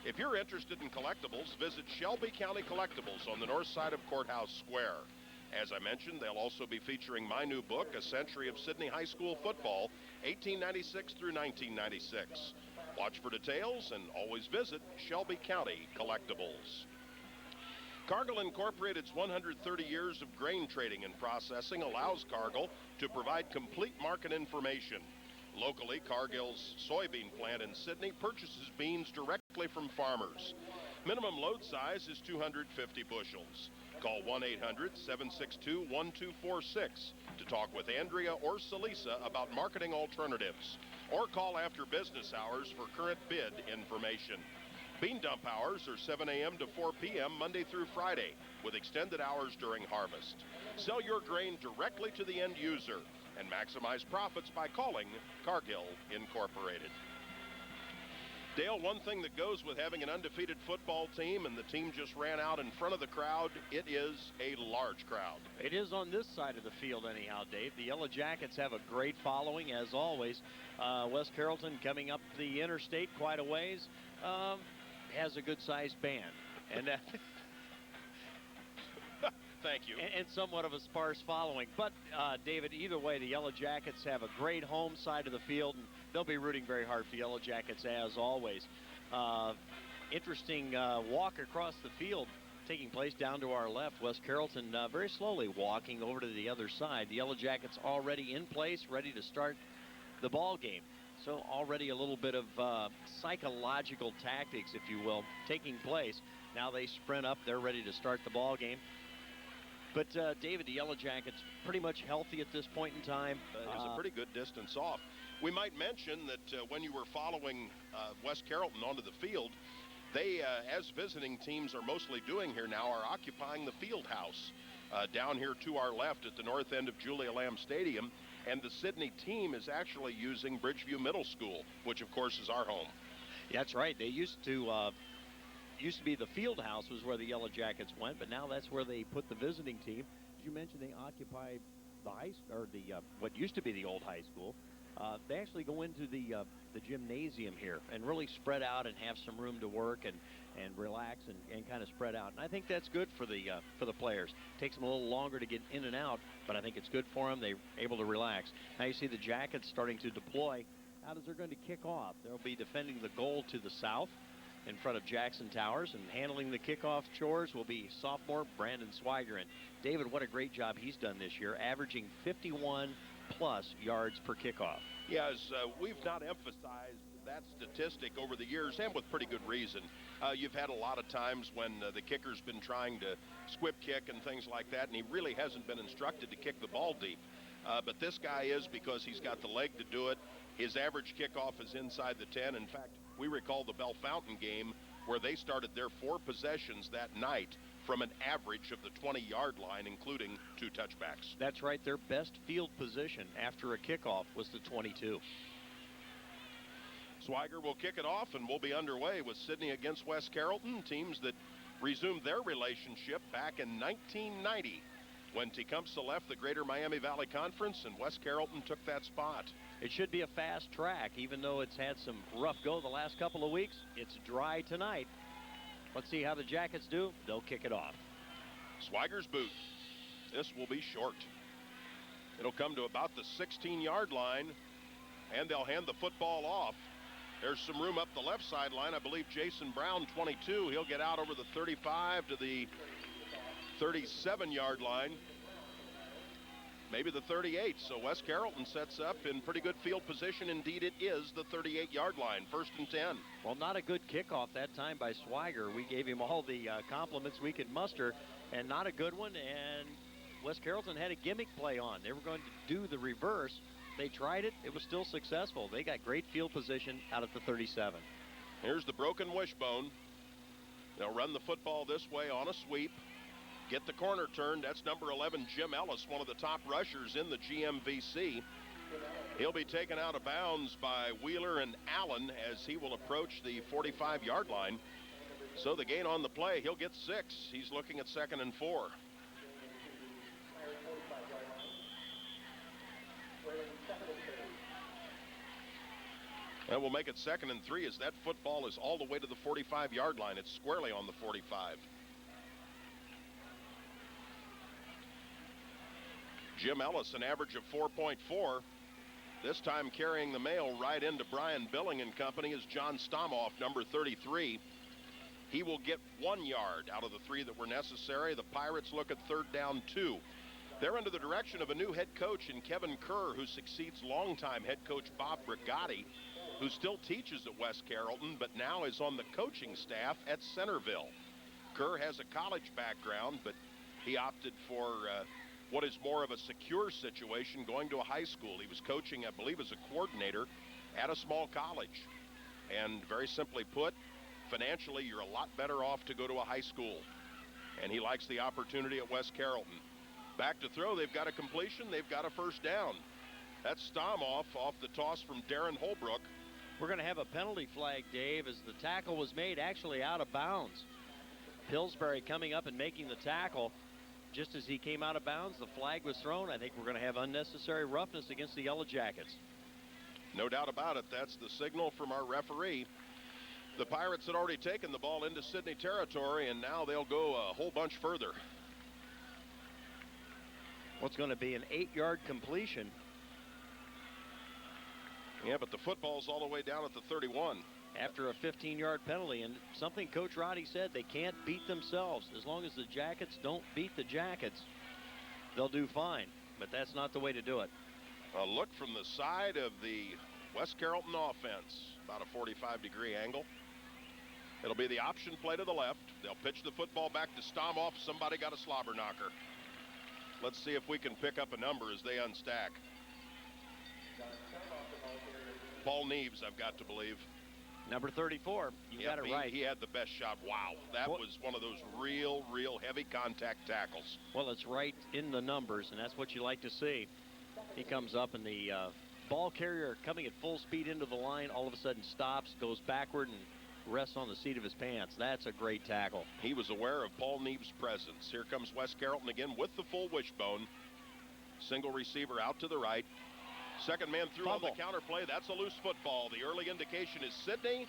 If you're interested in collectibles, visit Shelby County Collectibles on the north side of Courthouse Square. As I mentioned, they'll also be featuring my new book, A Century of Sidney High School Football, 1896 through 1996. Watch for details and always visit Shelby County Collectibles. Cargill Incorporated's 130 years of grain trading and processing allows Cargill to provide complete market information. Locally, Cargill's soybean plant in Sidney purchases beans directly from farmers. Minimum load size is 250 bushels. Call 1-800-762-1246 to talk with Andrea or Salisa about marketing alternatives, or call after business hours for current bid information. Bean dump hours are 7 a.m. to 4 p.m. Monday through Friday, with extended hours during harvest. Sell your grain directly to the end user and maximize profits by calling Cargill Incorporated. Dale, one thing that goes with having an undefeated football team, and the team just ran out in front of the crowd, it is a large crowd. It is on this side of the field anyhow, Dave. The Yellow Jackets have a great following, as always. West Carrollton coming up the interstate quite a ways, has a good-sized band. And Thank you. And somewhat of a sparse following. But, David, either way, the Yellow Jackets have a great home side of the field, and they'll be rooting very hard for Yellow Jackets, as always. Interesting walk across the field taking place down to our left. West Carrollton very slowly walking over to the other side. The Yellow Jackets already in place, ready to start the ball game. So already a little bit of psychological tactics, if you will, taking place. Now they sprint up. They're ready to start the ball game. But, David, the Yellow Jackets pretty much healthy at this point in time. There's a pretty good distance off. We might mention that when you were following West Carrollton onto the field, they, as visiting teams are mostly doing here now, are occupying the field house down here to our left at the north end of Julia Lamb Stadium. And the Sidney team is actually using Bridgeview Middle School, which, of course, is our home. Yeah, that's right. They used to be the field house was where the Yellow Jackets went, but now that's where they put the visiting team. As you mentioned, they occupy the what used to be the old high school. They actually go into the gymnasium here and really spread out and have some room to work and relax and kind of spread out. And I think that's good for the players. It takes them a little longer to get in and out, but I think it's good for them. They're able to relax. Now you see the Jackets starting to deploy. How does they're going to kick off? They'll be defending the goal to the south in front of Jackson Towers, and handling the kickoff chores will be sophomore Brandon Swigeren. David, what a great job he's done this year, averaging 51-plus yards per kickoff. Yeah, as we've not emphasized that statistic over the years, and with pretty good reason. You've had a lot of times when the kicker's been trying to squib kick and things like that, and he really hasn't been instructed to kick the ball deep. But this guy is, because he's got the leg to do it. His average kickoff is inside the 10. In fact, we recall the Bell Fountain game where they started their 4 possessions that night from an average of the 20-yard line, including 2 touchbacks. That's right. Their best field position after a kickoff was the 22. Swiger will kick it off, and we'll be underway with Sidney against West Carrollton, teams that resumed their relationship back in 1990 when Tecumseh left the Greater Miami Valley Conference and West Carrollton took that spot. It should be a fast track, even though it's had some rough go the last couple of weeks. It's dry tonight. Let's see how the Jackets do. They'll kick it off. Swiger's boot. This will be short. It'll come to about the 16-yard line, and they'll hand the football off. There's some room up the left sideline. I believe Jason Brown, 22. He'll get out over the 35 to the 37-yard line. Maybe the 38. So West Carrollton sets up in pretty good field position. Indeed, it is the 38-yard line, 1st and 10. Well, not a good kickoff that time by Swiger. We gave him all the compliments we could muster, and not a good one. And West Carrollton had a gimmick play on. They were going to do the reverse. They tried it. It was still successful. They got great field position out at the 37. Here's the broken wishbone. They'll run the football this way on a sweep. Get the corner turned. That's number 11, Jim Ellis, one of the top rushers in the GMVC. He'll be taken out of bounds by Wheeler and Allen as he will approach the 45-yard line. So the gain on the play, he'll get 6. He's looking at 2nd and 4. And we'll make it 2nd and 3 as that football is all the way to the 45-yard line. It's squarely on the 45. Jim Ellis, an average of 4.4. This time carrying the mail right into Brian Billing and company is John Stomoff, number 33. He will get 1 yard out of the 3 that were necessary. The Pirates look at 3rd down 2. They're under the direction of a new head coach in Kevin Kerr, who succeeds longtime head coach Bob Brigatti, who still teaches at West Carrollton, but now is on the coaching staff at Centerville. Kerr has a college background, but he opted for what is more of a secure situation, going to a high school. He was coaching, I believe, as a coordinator at a small college. And very simply put, financially, you're a lot better off to go to a high school. And he likes the opportunity at West Carrollton. Back to throw, they've got a completion, they've got a 1st down. That's Stomoff off the toss from Darren Holbrook. We're going to have a penalty flag, Dave, as the tackle was made actually out of bounds. Pillsbury coming up and making the tackle. Just as he came out of bounds, the flag was thrown. I think we're going to have unnecessary roughness against the Yellow Jackets. No doubt about it. That's the signal from our referee. The Pirates had already taken the ball into Sidney territory, and now they'll go a whole bunch further. What's going to be an 8-yard completion. Yeah, but the football's all the way down at the 31. After a 15-yard penalty, and something Coach Roddy said, they can't beat themselves. As long as the Jackets don't beat the Jackets, they'll do fine. But that's not the way to do it. A look from the side of the West Carrollton offense, about a 45-degree angle. It'll be the option play to the left. They'll pitch the football back to Stomoff. Somebody got a slobber knocker. Let's see if we can pick up a number as they unstack. Paul Neves, I've got to believe. Number 34. You got it right. He had the best shot. Wow. That was one of those real heavy contact tackles. Well, it's right in the numbers, and that's what you like to see. He comes up, and the ball carrier coming at full speed into the line all of a sudden stops, goes backward, and rests on the seat of his pants. That's a great tackle. He was aware of Paul Neves' presence. Here comes West Carrollton again with the full wishbone. Single receiver out to the right. Second man through Fumble. on the counter play. That's a loose football. The early indication is Sidney.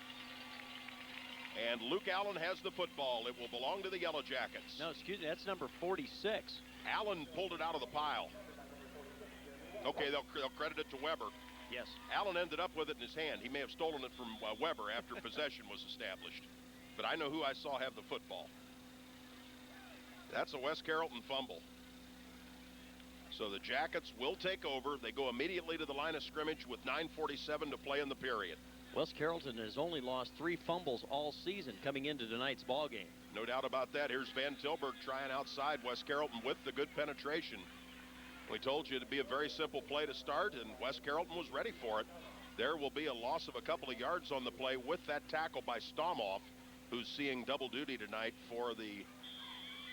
And Luke Allen has the football. It will belong to the Yellow Jackets. No, excuse me. That's number 46. Allen pulled it out of the pile. Okay, they'll credit it to Weber. Yes. Allen ended up with it in his hand. He may have stolen it from Weber after possession was established. But I know who I saw have the football. That's a West Carrollton fumble. So the Jackets will take over. They go immediately to the line of scrimmage with 9:47 to play in the period. West Carrollton has only lost 3 fumbles all season coming into tonight's ball game. No doubt about that. Here's Van Tilburg trying outside West Carrollton with the good penetration. We told you it'd be a very simple play to start, and West Carrollton was ready for it. There will be a loss of a couple of yards on the play with that tackle by Stomoff, who's seeing double duty tonight for the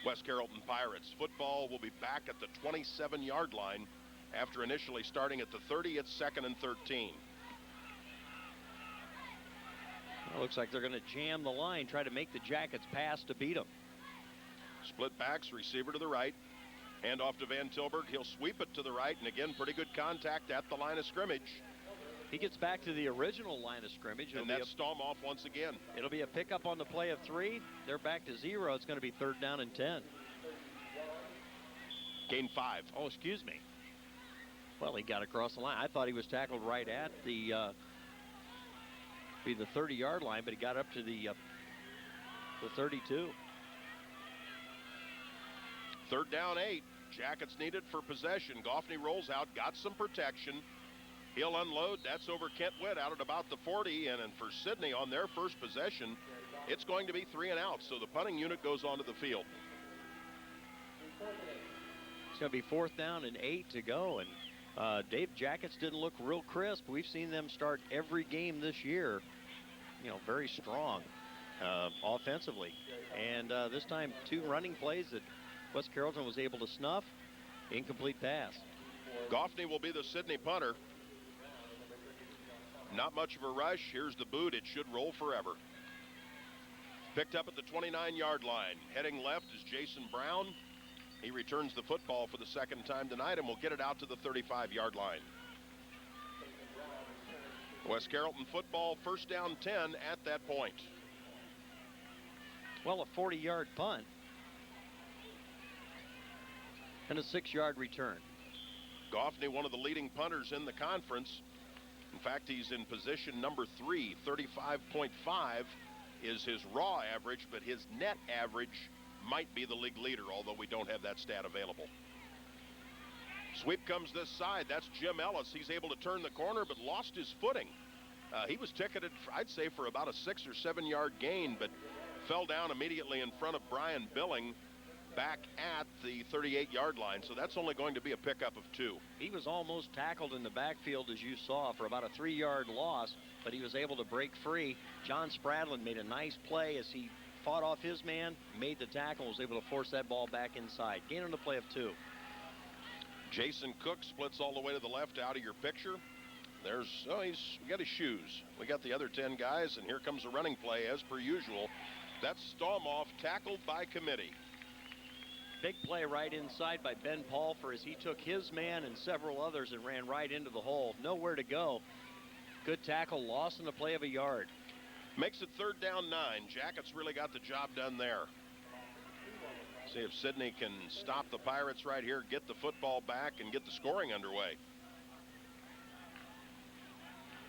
West Carrollton Pirates. Football will be back at the 27-yard line after initially starting at the 30. It's 2nd and 13. Well, looks like they're going to jam the line, try to make the Jackets pass to beat them. Split backs, receiver to the right. Hand off to Van Tilburg. He'll sweep it to the right, and again, pretty good contact at the line of scrimmage. He gets back to the original line of scrimmage. And that's Stalmoff once again. It'll be a pickup on the play of 3. They're back to 0. It's going to be 3rd down and 10. Gain 5. Oh, excuse me. Well, he got across the line. I thought he was tackled right at the 30-yard line, but he got up to the 32. 3rd down 8. Jackets needed for possession. Goffney rolls out, got some protection. He'll unload. That's over Kent Witt out at about the 40. And for Sidney on their first possession, it's going to be 3 and out. So the punting unit goes onto the field. It's going to be 4th down and 8 to go. And Dave, Jackets didn't look real crisp. We've seen them start every game this year, very strong offensively. And this time, 2 running plays that West Carrollton was able to snuff. Incomplete pass. Goffney will be the Sidney punter. Not much of a rush. Here's the boot. It should roll forever. Picked up at the 29-yard line. Heading left is Jason Brown. He returns the football for the 2nd time tonight and will get it out to the 35-yard line. West Carrollton football, 1st down 10 at that point. Well, a 40-yard punt and a 6-yard return. Goffney, one of the leading punters in the conference. In fact, he's in position number 3. 35.5 is his raw average, but his net average might be the league leader, although we don't have that stat available. Sweep comes this side. That's Jim Ellis. He's able to turn the corner, but lost his footing. He was ticketed, I'd say, for about a 6 or 7 yard gain, but fell down immediately in front of Brian Billing back at the 38-yard line. So that's only going to be a pickup of 2. He was almost tackled in the backfield, as you saw, for about a 3-yard loss, but he was able to break free. John Spradlin made a nice play as he fought off his man, made the tackle, was able to force that ball back inside. Gain on the play of 2. Jason Cook splits all the way to the left out of your picture. We got his shoes. We got the other 10 guys, and here comes a running play as per usual. That's Stalmoff, tackled by committee. Big play right inside by Ben Palfer as he took his man and several others and ran right into the hole. Nowhere to go. Good tackle, loss in the play of a yard. Makes it 3rd down 9. Jackets really got the job done there. See if Sidney can stop the Pirates right here, get the football back, and get the scoring underway.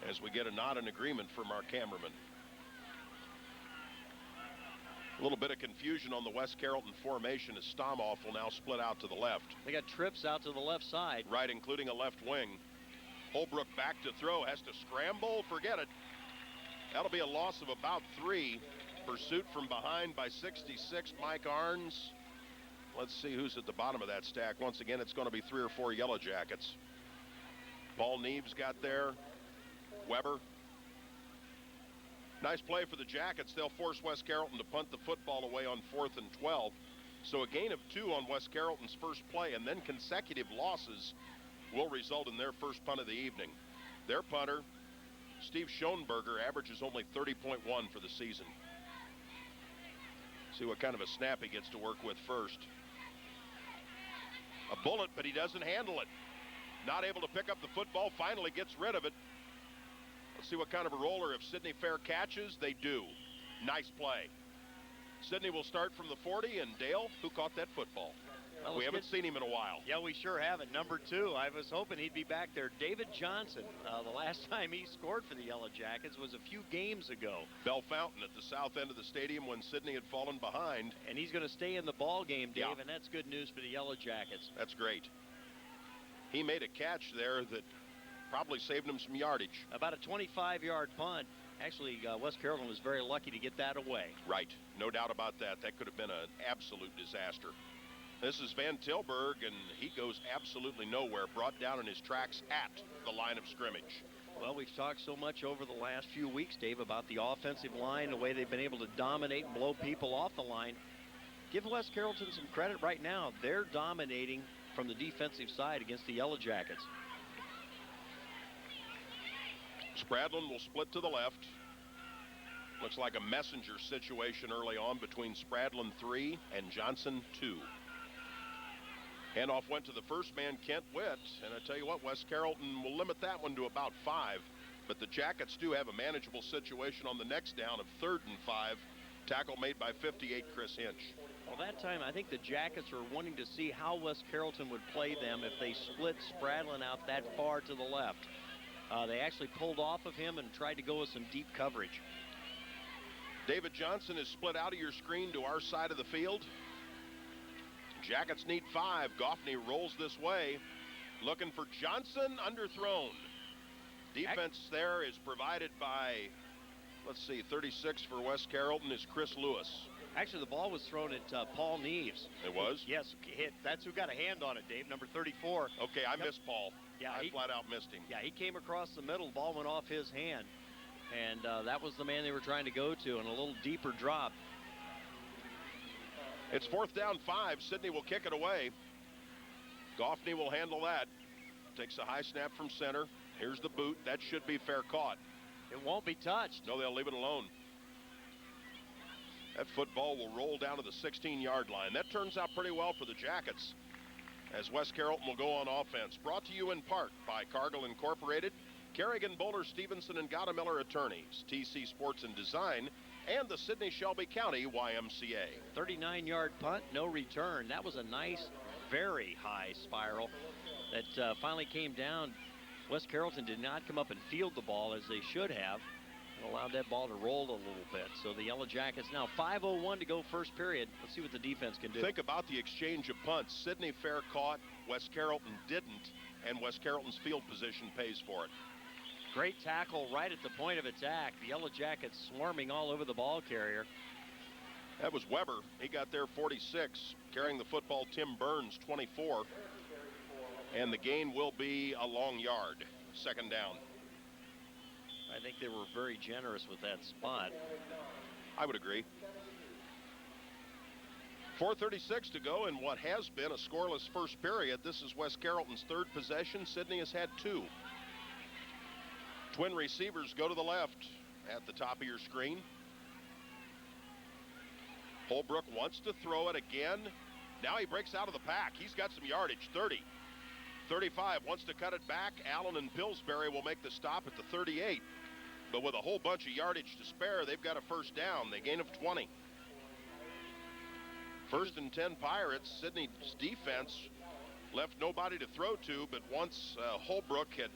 As we get a nod in agreement from our cameraman. A little bit of confusion on the West Carrollton formation as Stalmoff will now split out to the left. They got trips out to the left side. Right, including a left wing. Holbrook back to throw, has to scramble, forget it. That'll be a loss of about 3. Pursuit from behind by 66, Mike Arns. Let's see who's at the bottom of that stack. Once again, it's going to be 3 or 4 Yellow Jackets. Paul Neves got there. Weber. Nice play for the Jackets. They'll force West Carrollton to punt the football away on 4th and 12. So a gain of 2 on West Carrollton's first play, and then consecutive losses will result in their first punt of the evening. Their punter, Steve Schoenberger, averages only 30.1 for the season. See what kind of a snap he gets to work with first. A bullet, but he doesn't handle it. Not able to pick up the football, finally gets rid of it. Let's see what kind of a roller if Sidney Fair catches. They do. Nice play. Sidney will start from the 40, and Dale, who caught that football? Well, we haven't seen him in a while. Yeah, we sure haven't. Number 2, I was hoping he'd be back there. David Johnson, the last time he scored for the Yellow Jackets was a few games ago. Bell Fountain at the south end of the stadium when Sidney had fallen behind. And he's going to stay in the ball game, Dave, Yeah. and that's good news for the Yellow Jackets. That's great. He made a catch there that probably saved him some yardage. About a 25-yard punt. Actually, West Carrollton was very lucky to get that away. Right. No doubt about that. That could have been an absolute disaster. This is Van Tilburg, and he goes absolutely nowhere, brought down in his tracks at the line of scrimmage. Well, we've talked so much over the last few weeks, Dave, about the offensive line, the way they've been able to dominate and blow people off the line. give West Carrollton some credit right now. They're dominating from the defensive side against the Yellow Jackets. Spradlin will split to the left. Looks like a messenger situation early on between Spradlin 3 and Johnson 2. Handoff went to the first man, Kent Witt, and I tell you what, West Carrollton will limit that one to about 5, but the Jackets do have a manageable situation on the next down of 3rd and 5. Tackle made by 58, Chris Hinch. Well, that time I think the Jackets were wanting to see how West Carrollton would play them if they split Spradlin out that far to the left. They actually pulled off of him and tried to go with some deep coverage. David Johnson is split out of your screen to our side of the field. Jackets need 5. Goffney rolls this way. Looking for Johnson, underthrown. Defense there is provided by, let's see, 36 for West Carrollton is Chris Lewis. Actually, the ball was thrown at Paul Neves. It was? Yes, hit. That's who got a hand on it, Dave, number 34. Okay, I missed Paul. Yeah, I flat out missed him. Yeah, he came across the middle. The ball went off his hand. And that was the man they were trying to go to, and a little deeper drop. It's 4th down 5. Sidney will kick it away. Goffney will handle that. Takes a high snap from center. Here's the boot. That should be fair caught. It won't be touched. No, they'll leave it alone. That football will roll down to the 16-yard line. That turns out pretty well for the Jackets, as West Carrollton will go on offense. Brought to you in part by Cargill Incorporated, Kerrigan, Boulder, Stevenson, and Gottemiller Attorneys, TC Sports and Design, and the Sidney Shelby County YMCA. 39-yard punt, no return. That was a nice, very high spiral that finally came down. West Carrollton did not come up and field the ball as they should have, and allowed that ball to roll a little bit. So the Yellow Jackets now 5:01 to go first period. Let's see what the defense can do. Think about the exchange of punts. Sidney fair caught, West Carrollton didn't, and West Carrollton's field position pays for it. Great tackle right at the point of attack. The Yellow Jackets swarming all over the ball carrier. That was Weber. He got there 46. Carrying the football, Tim Burns, 24. And the gain will be a long yard. 2nd down. I think they were very generous with that spot. I would agree. 4:36 to go in what has been a scoreless first period. This is West Carrollton's 3rd possession. Sidney has had 2. Twin receivers go to the left at the top of your screen. Holbrook wants to throw it again. Now he breaks out of the pack. He's got some yardage, 30. 35 wants to cut it back. Allen and Pillsbury will make the stop at the 38. But with a whole bunch of yardage to spare, they've got a 1st down. They gain of 20. 1st and 10 Pirates. Sidney's defense left nobody to throw to, but once Holbrook had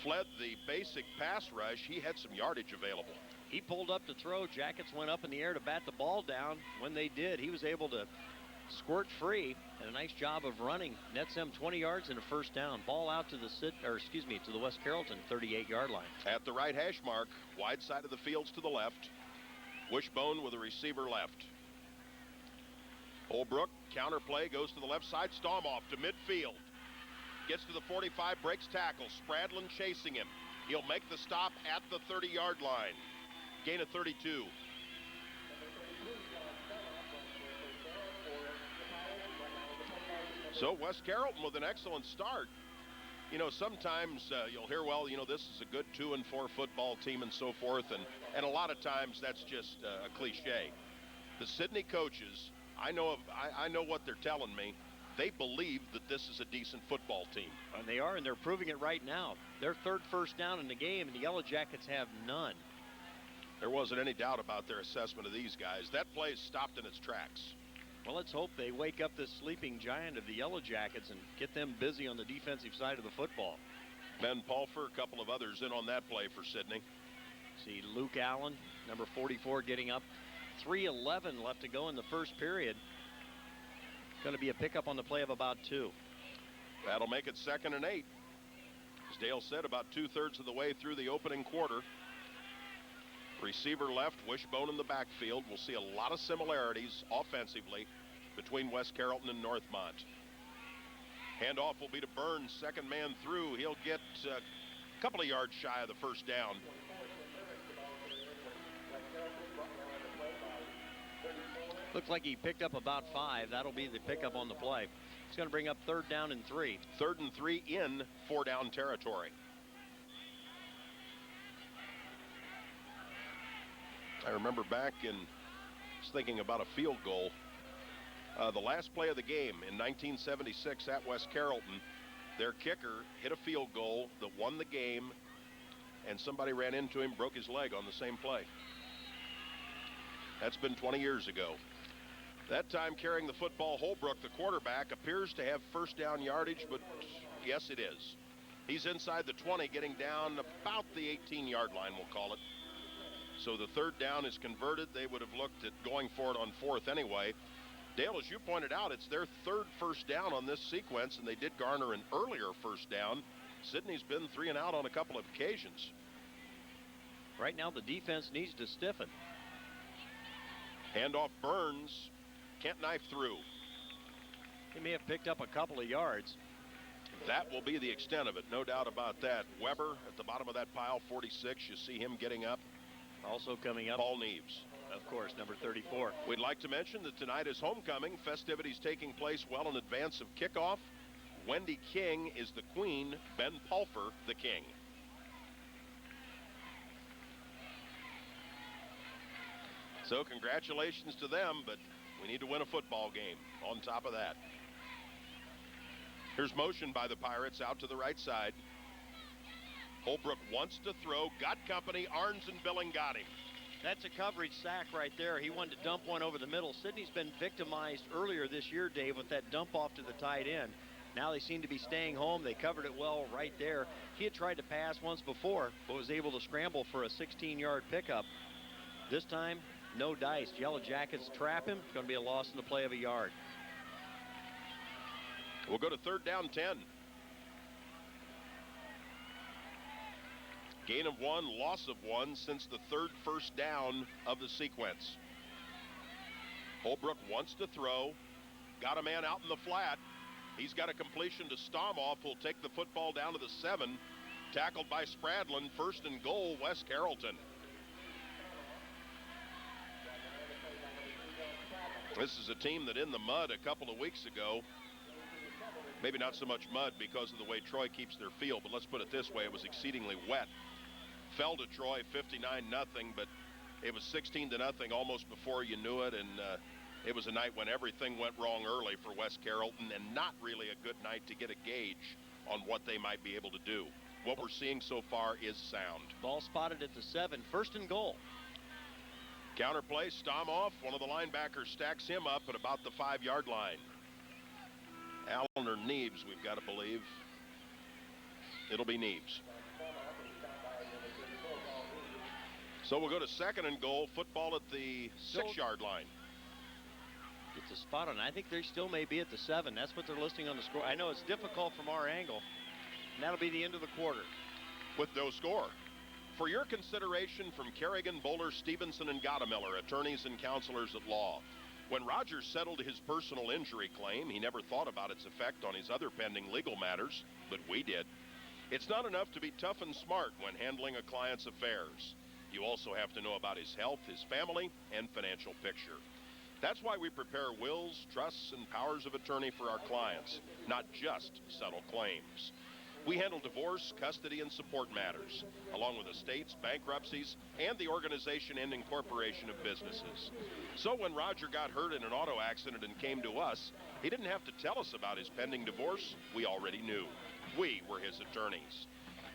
fled the basic pass rush, he had some yardage available. He pulled up to throw. Jackets went up in the air to bat the ball down. When they did, he was able to squirt free, and a nice job of running. Nets them 20 yards and a 1st down. Ball out to the West Carrollton 38-yard line. At the right hash mark, wide side of the field's to the left. Wishbone with a receiver left. Holbrook, counter play, goes to the left side. Stomp off to midfield. Gets to the 45, breaks tackle. Spradlin chasing him. He'll make the stop at the 30-yard line. Gain of 32. So West Carrollton with an excellent start. You know, sometimes you'll hear, well, you know, this is a good 2-4 football team and so forth, and a lot of times that's just a cliche. The Sidney coaches, I know what they're telling me. They believe that this is a decent football team. And they are, and they're proving it right now. Their 3rd 1st down in the game, and the Yellow Jackets have none. There wasn't any doubt about their assessment of these guys. That play is stopped in its tracks. Well, let's hope they wake up this sleeping giant of the Yellow Jackets and get them busy on the defensive side of the football. Ben Pulfer, a couple of others in on that play for Sidney. See Luke Allen, number 44, getting up. 3:11 left to go in the first period. Going to be a pickup on the play of about 2. That'll make it 2nd and 8. As Dale said, about 2/3 of the way through the opening quarter. Receiver left, Wishbone in the backfield. We'll see a lot of similarities offensively between West Carrollton and Northmont. Handoff will be to Burns, 2nd man through. He'll get a couple of yards shy of the 1st down. Looks like he picked up about 5. That'll be the pickup on the play. It's going to bring up 3rd down and 3. 3rd and 3 in 4-down territory. I remember back in thinking about a field goal. The last play of the game in 1976 at West Carrollton, their kicker hit a field goal that won the game, and somebody ran into him, broke his leg on the same play. That's been 20 years ago. That time carrying the football, Holbrook, the quarterback, appears to have 1st down yardage, but yes, it is. He's inside the 20, getting down about the 18-yard line, we'll call it. So the 3rd down is converted. They would have looked at going for it on 4th anyway. Dale, as you pointed out, it's their 3rd 1st down on this sequence, and they did garner an earlier 1st down. Sidney's been 3 and out on a couple of occasions. Right now, the defense needs to stiffen. Handoff Burns. Can't knife through. He may have picked up a couple of yards. That will be the extent of it, no doubt about that. Weber at the bottom of that pile, 46. You see him getting up. Also coming up, Paul Neves. Of course, number 34. We'd like to mention that tonight is homecoming. Festivities taking place well in advance of kickoff. Wendy King is the queen, Ben Pulfer the king. So congratulations to them, but we need to win a football game on top of that. Here's motion by the Pirates out to the right side. Holbrook wants to throw, got company. Arns and Billing got him. That's a coverage sack right there. He wanted to dump one over the middle. Sidney's been victimized earlier this year, Dave, with that dump off to the tight end. Now they seem to be staying home. They covered it well right there. He had tried to pass once before, but was able to scramble for a 16-yard pickup. This time, no dice. Yellow Jackets trap him. It's going to be a loss in the play of a yard. We'll go to 3rd down 10. Gain of 1, loss of 1 since the 3rd 1st down of the sequence. Holbrook wants to throw. Got a man out in the flat. He's got a completion to Stomoff, who'll take the football down to the 7. Tackled by Spradlin. 1st and goal, West Carrollton. This is a team that in the mud a couple of weeks ago, maybe not so much mud because of the way Troy keeps their field, but let's put it this way, it was exceedingly wet. Fell to Troy 59-0, but it was 16-0 almost before you knew it, and it was a night when everything went wrong early for West Carrollton, and not really a good night to get a gauge on what they might be able to do. What we're seeing so far is sound. Ball spotted at the 7, 1st and goal. Counterplay, Stomoff, one of the linebackers stacks him up at about the 5-yard line. Allen or Neves, we've got to believe. It'll be Neves. So we'll go to 2nd and goal, football at the 6-yard line. It's a spot on. I think they still may be at the 7. That's what they're listing on the score. I know it's difficult from our angle. And that'll be the end of the quarter. With no score. For your consideration from Kerrigan, Bowler, Stevenson, and Gottemiller, attorneys and counselors at law. When Rogers settled his personal injury claim, he never thought about its effect on his other pending legal matters, but we did. It's not enough to be tough and smart when handling a client's affairs. You also have to know about his health, his family, and financial picture. That's why we prepare wills, trusts, and powers of attorney for our clients, not just settle claims. We handle divorce, custody, and support matters, along with estates, bankruptcies, and the organization and incorporation of businesses. So when Roger got hurt in an auto accident and came to us, he didn't have to tell us about his pending divorce. We already knew. We were his attorneys.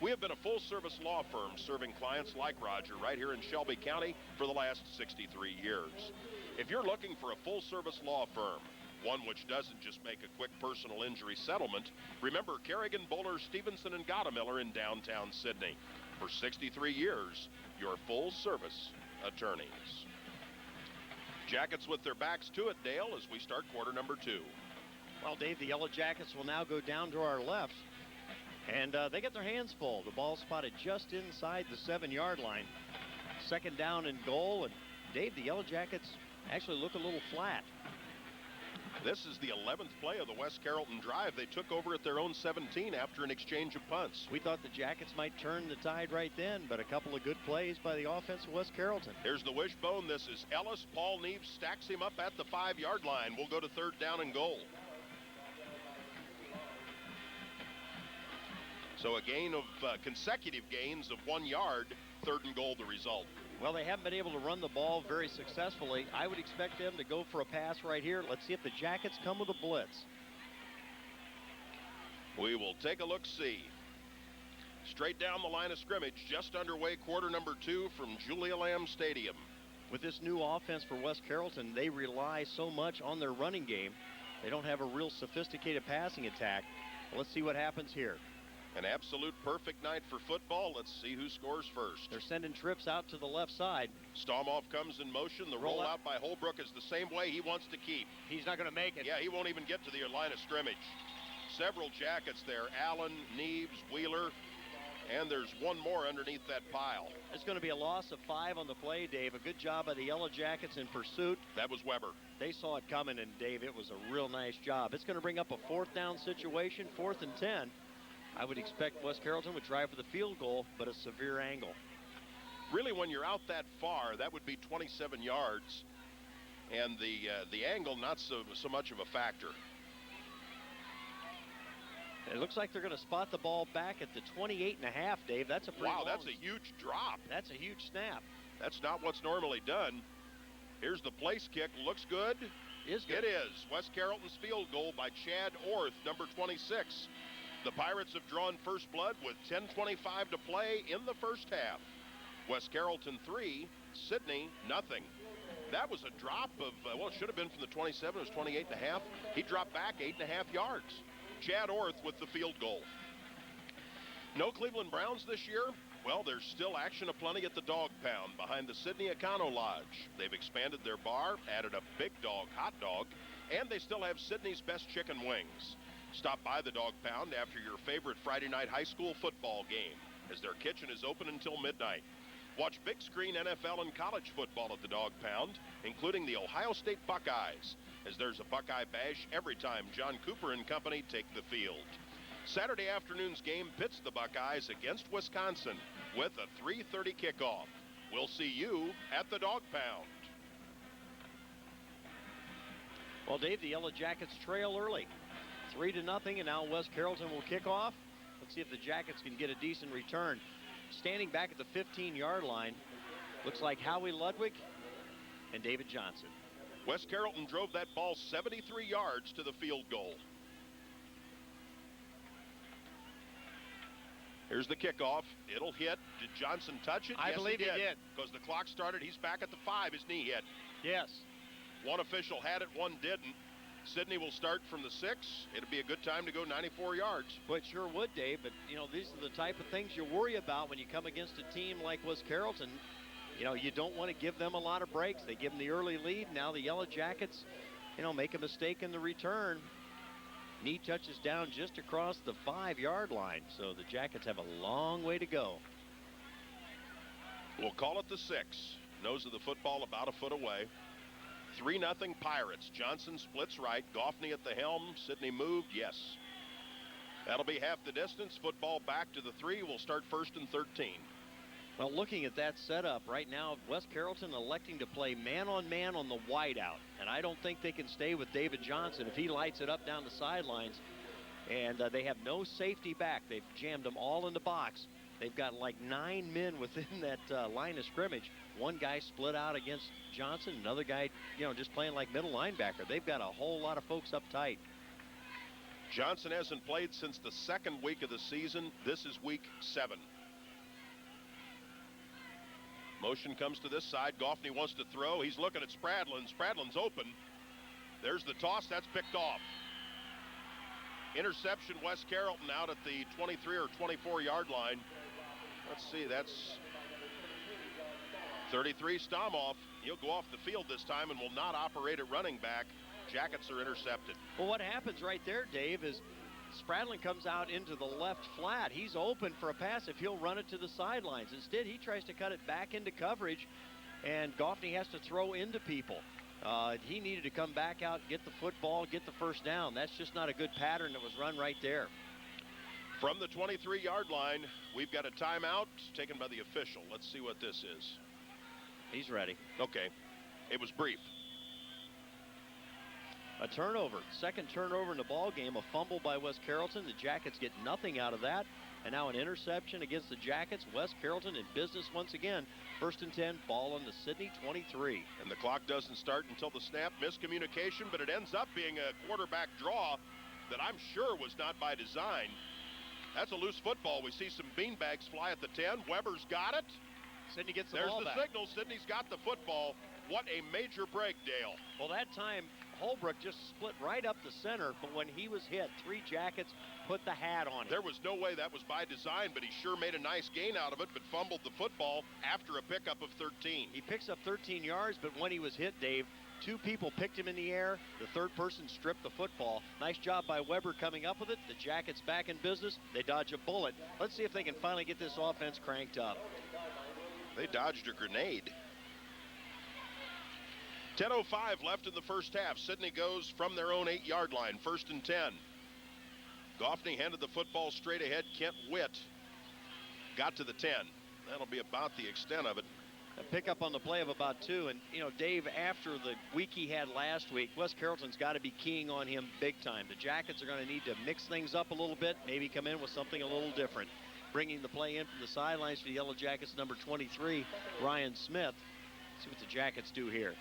We have been a full-service law firm serving clients like Roger right here in Shelby County for the last 63 years. If you're looking for a full-service law firm, one which doesn't just make a quick personal injury settlement, remember Kerrigan, Bowler, Stevenson, and Gottemiller in downtown Sydney. For 63 years, your full-service attorneys. Jackets with their backs to it, Dale, as we start quarter number 2. Well, Dave, the Yellow Jackets will now go down to our left. And they get their hands full. The ball spotted just inside the 7-yard line. 2nd down and goal. And, Dave, the Yellow Jackets actually look a little flat. This is the 11th play of the West Carrollton drive. They took over at their own 17 after an exchange of punts. We thought the Jackets might turn the tide right then, but a couple of good plays by the offense of West Carrollton. Here's the wishbone. This is Ellis. Paul Neves stacks him up at the 5-yard line. We'll go to 3rd down and goal. So a gain of consecutive gains of 1 yard, 3rd and goal the result. Well, they haven't been able to run the ball very successfully. I would expect them to go for a pass right here. Let's see if the Jackets come with a blitz. We will take a look-see. Straight down the line of scrimmage, just underway, quarter number 2 from Julia Lamb Stadium. With this new offense for West Carrollton, they rely so much on their running game. They don't have a real sophisticated passing attack. Well, let's see what happens here. An absolute perfect night for football. Let's see who scores first. They're sending trips out to the left side. Stomoff comes in motion. The rollout by Holbrook is the same way he wants to keep. He's not going to make it. Yeah, he won't even get to the line of scrimmage. Several Jackets there. Allen, Neves, Wheeler, and there's one more underneath that pile. It's going to be a loss of 5 on the play, Dave. A good job by the Yellow Jackets in pursuit. That was Weber. They saw it coming, and Dave, it was a real nice job. It's going to bring up a 4th down situation, 4th and 10. I would expect West Carrollton would drive for the field goal, but a severe angle. Really, when you're out that far, that would be 27 yards, and the angle not so much of a factor. It looks like they're going to spot the ball back at the 28.5, Dave. That's a pretty wow, that's a huge drop. That's a huge snap. That's not what's normally done. Here's the place kick. Looks good. Is good. It is. West Carrollton's field goal by Chad Orth, number 26. The Pirates have drawn first blood with 10:25 to play in the first half. West Carrollton 3, Sidney nothing. That was a drop of, well, it should have been from the 27. It was 28.5. He dropped back 8.5 yards. Chad Orth with the field goal. No Cleveland Browns this year? Well, there's still action aplenty at the Dog Pound behind the Sidney Econo Lodge. They've expanded their bar, added a Big Dog hot dog, and they still have Sidney's best chicken wings. Stop by the Dog Pound after your favorite Friday night high school football game, as their kitchen is open until midnight. Watch big screen NFL and college football at the Dog Pound, including the Ohio State Buckeyes, as there's a Buckeye bash every time John Cooper and company take the field. Saturday afternoon's game pits the Buckeyes against Wisconsin with a 3:30 kickoff. We'll see you at the Dog Pound. Well, Dave, the Yellow Jackets trail early. 3-0, and now West Carrollton will kick off. Let's see if the Jackets can get a decent return. Standing back at the 15-yard line, looks like Howie Ludwig and David Johnson. West Carrollton drove that ball 73 yards to the field goal. Here's the kickoff. It'll hit. Did Johnson touch it? I believe he did. Because the clock started. He's back at the 5. His knee hit. Yes. One official had it, one didn't. Sidney will start from the 6. It'll be a good time to go 94 yards. Well, it sure would, Dave, but, you know, these are the type of things you worry about when you come against a team like West Carrollton. You know, you don't want to give them a lot of breaks. They give them the early lead. Now the Yellow Jackets, you know, make a mistake in the return. Knee touches down just across the 5-yard line, so the Jackets have a long way to go. We'll call it the 6. Nose of the football about a foot away. 3-0 Pirates. Johnson splits right. Goffney at the helm. Sidney moved. Yes. That'll be half the distance. Football back to the 3. We'll start 1st and 13. Well, looking at that setup right now, West Carrollton electing to play man-on-man on the wideout. And I don't think they can stay with David Johnson if he lights it up down the sidelines. And they have no safety back. They've jammed them all in the box. They've got like 9 men within that line of scrimmage. One guy split out against Johnson, another guy, you know, just playing like middle linebacker. They've got a whole lot of folks up tight. Johnson hasn't played since the 2nd week of the season. This is week 7. Motion comes to this side. Goffney wants to throw. He's looking at Spradlin. Spradlin's open. There's the toss. That's picked off. Interception, West Carrollton out at the 23 or 24-yard line. Let's see, that's 33 Stomoff. He'll go off the field this time and will not operate at running back. Jackets are intercepted. Well, what happens right there, Dave, is Spradlin comes out into the left flat. He's open for a pass if he'll run it to the sidelines. Instead, he tries to cut it back into coverage, and Goffney has to throw into people. He needed to come back out, get the football, get the first down. That's just not a good pattern that was run right there. From the 23-yard line, we've got a timeout taken by the official. Let's see what this is. He's ready. Okay. It was brief. A turnover. Second turnover in the ball game. A fumble by West Carrollton. The Jackets get nothing out of that. And now an interception against the Jackets. West Carrollton in business once again. 1st and 10, ball on the Sidney 23. And the clock doesn't start until the snap. Miscommunication, but it ends up being a quarterback draw that I'm sure was not by design. That's a loose football. We see some beanbags fly at the 10. Weber's got it. Sidney gets the There's ball the back. signal. Sidney's got the football. What a major break, Dale. Well, that time, Holbrook just split right up the center, but when he was hit, 3 Jackets put the hat on him. There was no way that was by design, but he sure made a nice gain out of it, but fumbled the football after a pickup of 13. He picks up 13 yards, but when he was hit, Dave, 2 people picked him in the air. The third person stripped the football. Nice job by Weber coming up with it. The Jackets back in business. They dodge a bullet. Let's see if they can finally get this offense cranked up. They dodged a grenade. 10:05 left in the first half. Sidney goes from their own 8-yard line. 1st and 10. Goffney handed the football straight ahead. Kent Witt got to the 10. That'll be about the extent of it. A pickup on the play of about 2. And, you know, Dave, after the week he had last week, West Carrollton's got to be keying on him big time. The Jackets are going to need to mix things up a little bit, maybe come in with something a little different. Bringing the play in from the sidelines for the Yellow Jackets, number 23, Ryan Smith. Let's see what the Jackets do here.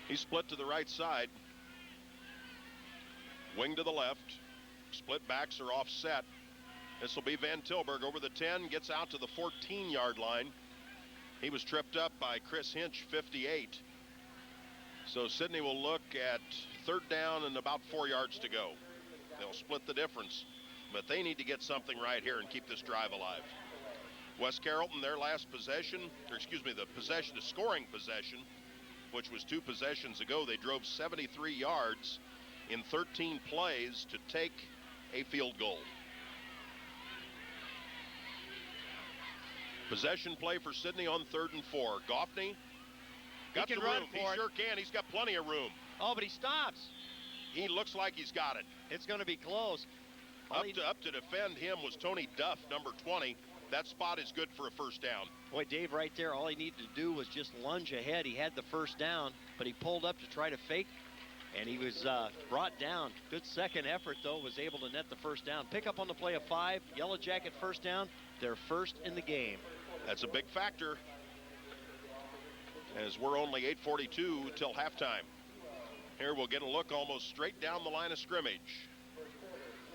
He split to the right side. Wing to the left. Split backs are offset. This will be Van Tilburg over the 10, gets out to the 14-yard line. He was tripped up by Chris Hinch, 58. So Sidney will look at 3rd down and about 4 yards to go. They'll split the difference, but they need to get something right here and keep this drive alive. West Carrollton, their last possession, or excuse me, the possession, the scoring possession, which was 2 possessions ago, they drove 73 yards in 13 plays to take a field goal. Possession play for Sidney on 3rd and 4. Goffney got some room. He sure can. He's got plenty of room. Oh, but he stops. He looks like he's got it. It's going to be close. Up to defend him was Tony Duff, number 20. That spot is good for a 1st down. Boy, Dave, right there, all he needed to do was just lunge ahead. He had the 1st down, but he pulled up to try to fake, and he was brought down. Good second effort, though, was able to net the 1st down. Pick up on the play of 5. Yellow Jacket 1st down. They're 1st in the game. That's a big factor, as we're only 8:42 till halftime. Here we'll get a look almost straight down the line of scrimmage.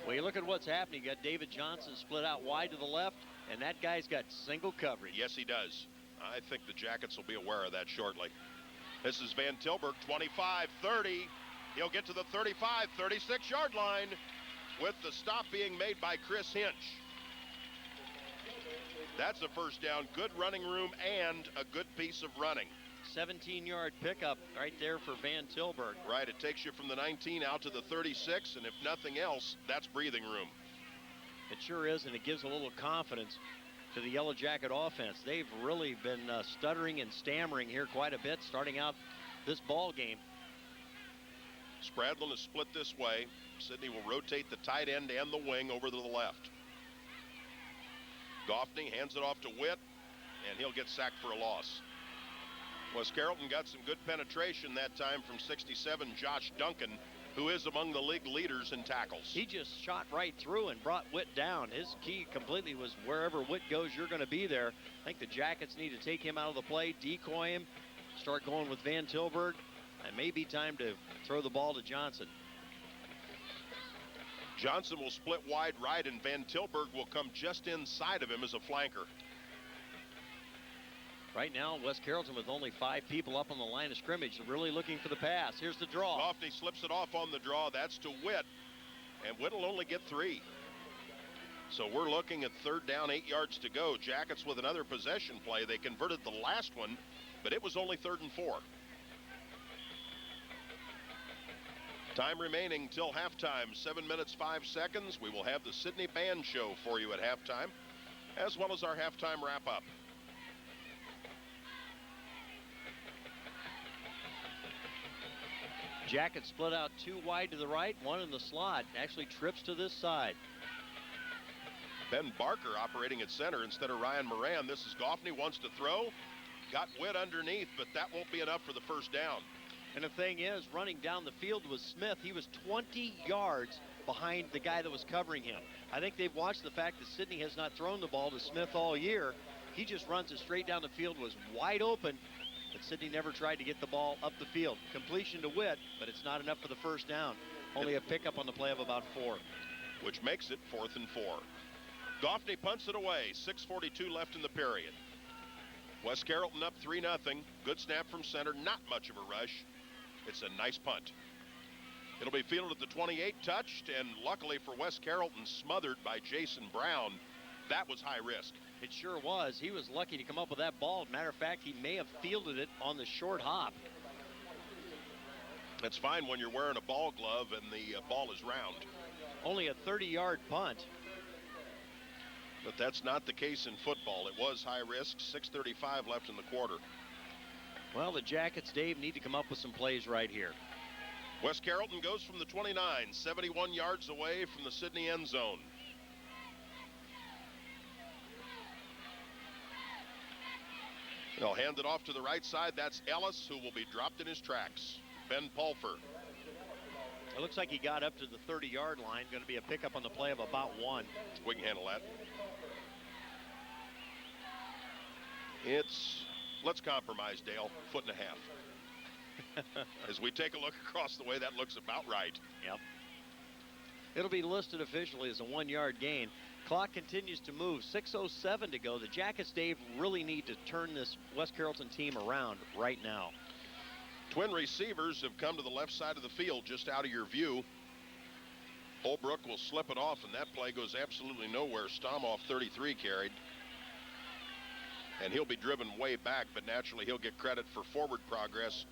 Well, you look at what's happening. You got David Johnson split out wide to the left, and that guy's got single coverage. Yes, he does. I think the Jackets will be aware of that shortly. This is Van Tilburg, 25-30. He'll get to the 35, 36-yard line with the stop being made by Chris Hinch. That's a 1st down. Good running room and a good piece of running. 17-yard pickup right there for Van Tilburg. Right, it takes you from the 19 out to the 36, and if nothing else, that's breathing room. It sure is, and it gives a little confidence to the Yellow Jacket offense. They've really been stuttering and stammering here quite a bit starting out this ball game. Spradlin is split this way. Sidney will rotate the tight end and the wing over to the left. Goffney hands it off to Witt, and he'll get sacked for a loss. West Carrollton got some good penetration that time from 67, Josh Duncan, who is among the league leaders in tackles. He just shot right through and brought Witt down. His key completely was wherever Witt goes, you're going to be there. I think the Jackets need to take him out of the play, decoy him, start going with Van Tilburg. It may be time to throw the ball to Johnson. Johnson will split wide right, and Van Tilburg will come just inside of him as a flanker. Right now, West Carrollton with only 5 people up on the line of scrimmage, really looking for the pass. Here's the draw. Goffney slips it off on the draw. That's to Witt, and Witt will only get 3. So we're looking at 3rd down, 8 yards to go. Jackets with another possession play. They converted the last one, but it was only 3rd and 4. Time remaining till halftime, 7 minutes, 5 seconds. We will have the Sidney Band Show for you at halftime, as well as our halftime wrap-up. Jackets split out 2 wide to the right, 1 in the slot. Actually trips to this side. Ben Barker operating at center instead of Ryan Moran. This is Goffney, wants to throw. Got Witt underneath, but that won't be enough for the first down. And the thing is, running down the field was Smith. He was 20 yards behind the guy that was covering him. I think they've watched the fact that Sidney has not thrown the ball to Smith all year. He just runs it straight down the field, was wide open, but Sidney never tried to get the ball up the field. Completion to Witt, but it's not enough for the first down. Only a pickup on the play of about 4. Which makes it 4th and 4. Goffney punts it away. 6:42 left in the period. West Carrollton up 3-0. Good snap from center. Not much of a rush. It's a nice punt. It'll be fielded at the 28, touched, and luckily for West Carrollton, smothered by Jason Brown. That was high risk. It sure was. He was lucky to come up with that ball. Matter of fact, he may have fielded it on the short hop. That's fine when you're wearing a ball glove and the ball is round. Only a 30-yard punt. But that's not the case in football. It was high risk. 6:35 left in the quarter. Well, the Jackets, Dave, need to come up with some plays right here. West Carrollton goes from the 29, 71 yards away from the Sidney end zone. They'll hand it off to the right side. That's Ellis, who will be dropped in his tracks. Ben Pulfer. It looks like he got up to the 30-yard line. Going to be a pickup on the play of about 1. We can handle that. Let's compromise, Dale. 1.5 feet. As we take a look across the way, that looks about right. Yep. It'll be listed officially as a 1-yard gain. Clock continues to move. 6:07 to go. The Jackets, Dave, really need to turn this West Carrollton team around right now. Twin receivers have come to the left side of the field, just out of your view. Holbrook will slip it off, and that play goes absolutely nowhere. Stomoff, 33, carried. And he'll be driven way back, but naturally he'll get credit for forward progress,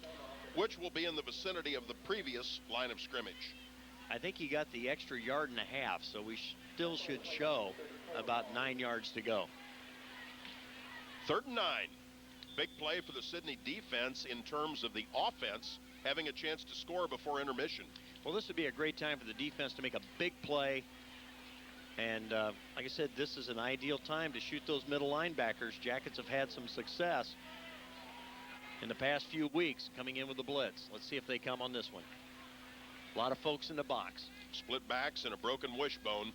which will be in the vicinity of the previous line of scrimmage. I think he got the extra 1.5 yards, so we still should show about 9 yards to go. 3rd and 9. Big play for the Sidney defense in terms of the offense having a chance to score before intermission. Well, this would be a great time for the defense to make a big play. And like I said, this is an ideal time to shoot those middle linebackers. Jackets have had some success in the past few weeks coming in with the blitz. Let's see if they come on this one. A lot of folks in the box. Split backs and a broken wishbone.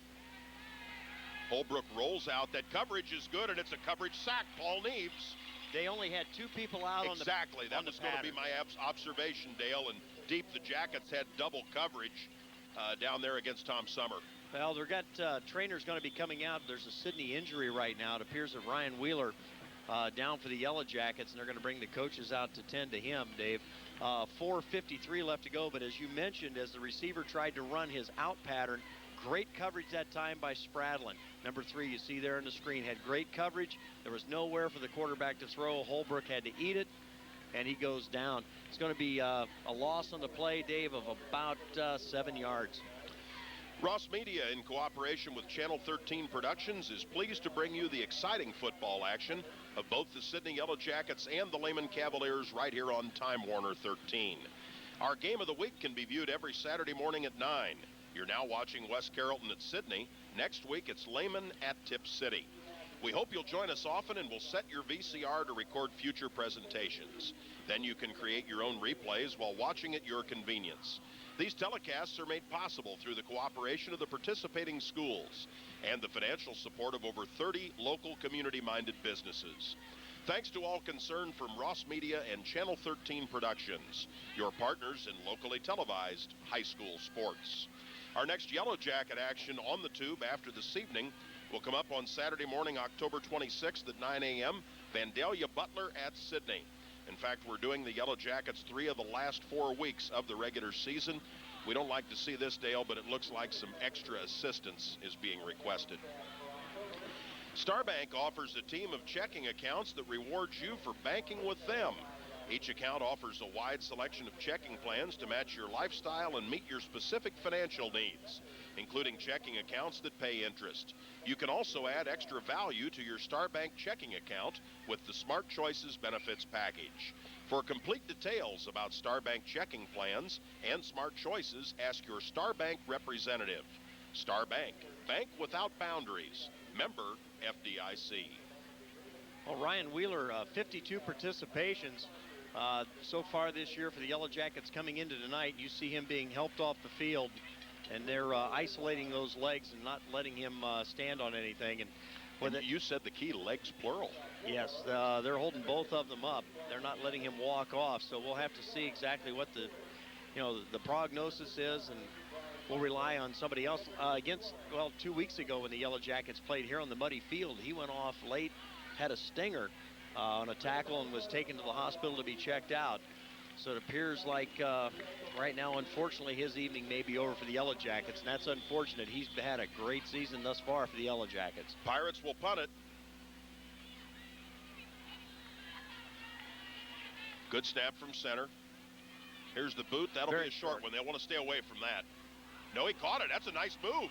Holbrook rolls out. That coverage is good, and it's a coverage sack. Paul Neves. They only had 2 people out on the Exactly. That was going to be my observation, Dale. And deep, the Jackets had double coverage down there against Tom Summer. Well, they've got trainers going to be coming out. There's a Sidney injury right now. It appears that Ryan Wheeler down for the Yellow Jackets, and they're going to bring the coaches out to tend to him, Dave. 4:53 left to go, but as you mentioned, as the receiver tried to run his out pattern, great coverage that time by Spradlin. Number 3, you see there on the screen, had great coverage. There was nowhere for the quarterback to throw. Holbrook had to eat it, and he goes down. It's going to be a loss on the play, Dave, of about 7 yards. Ross Media, in cooperation with Channel 13 Productions, is pleased to bring you the exciting football action of both the Sidney Yellow Jackets and the Lehman Cavaliers right here on Time Warner 13. Our game of the week can be viewed every Saturday morning at 9. You're now watching West Carrollton at Sidney. Next week, it's Lehman at Tip City. We hope you'll join us often, and we'll set your VCR to record future presentations. Then you can create your own replays while watching at your convenience. These telecasts are made possible through the cooperation of the participating schools and the financial support of over 30 local community-minded businesses. Thanks to all concerned from Ross Media and Channel 13 Productions, your partners in locally televised high school sports. Our next Yellow Jacket action on the tube after this evening will come up on Saturday morning, October 26th at 9 a.m., Vandalia Butler at Sidney. In fact, we're doing the Yellow Jackets 3 of the last 4 weeks of the regular season. We don't like to see this, Dale, but it looks like some extra assistance is being requested. Starbank offers a team of checking accounts that rewards you for banking with them. Each account offers a wide selection of checking plans to match your lifestyle and meet your specific financial needs, including checking accounts that pay interest. You can also add extra value to your StarBank checking account with the Smart Choices Benefits Package. For complete details about StarBank checking plans and Smart Choices, ask your StarBank representative. StarBank, bank without boundaries. Member FDIC. Well, Ryan Wheeler, 52 participations so far this year for the Yellow Jackets coming into tonight. You see him being helped off the field, and they're isolating those legs and not letting him stand on anything. And when you said the key, legs plural. Yes, they're holding both of them up. They're not letting him walk off. So we'll have to see exactly what the prognosis is, and we'll rely on somebody else. 2 weeks ago when the Yellow Jackets played here on the muddy field, he went off late, had a stinger on a tackle, and was taken to the hospital to be checked out. So it appears like right now, unfortunately, his evening may be over for the Yellow Jackets, and that's unfortunate. He's had a great season thus far for the Yellow Jackets. Pirates will punt it. Good snap from center. Here's the boot. That'll be a short one. They'll want to stay away from that. No, he caught it. That's a nice move.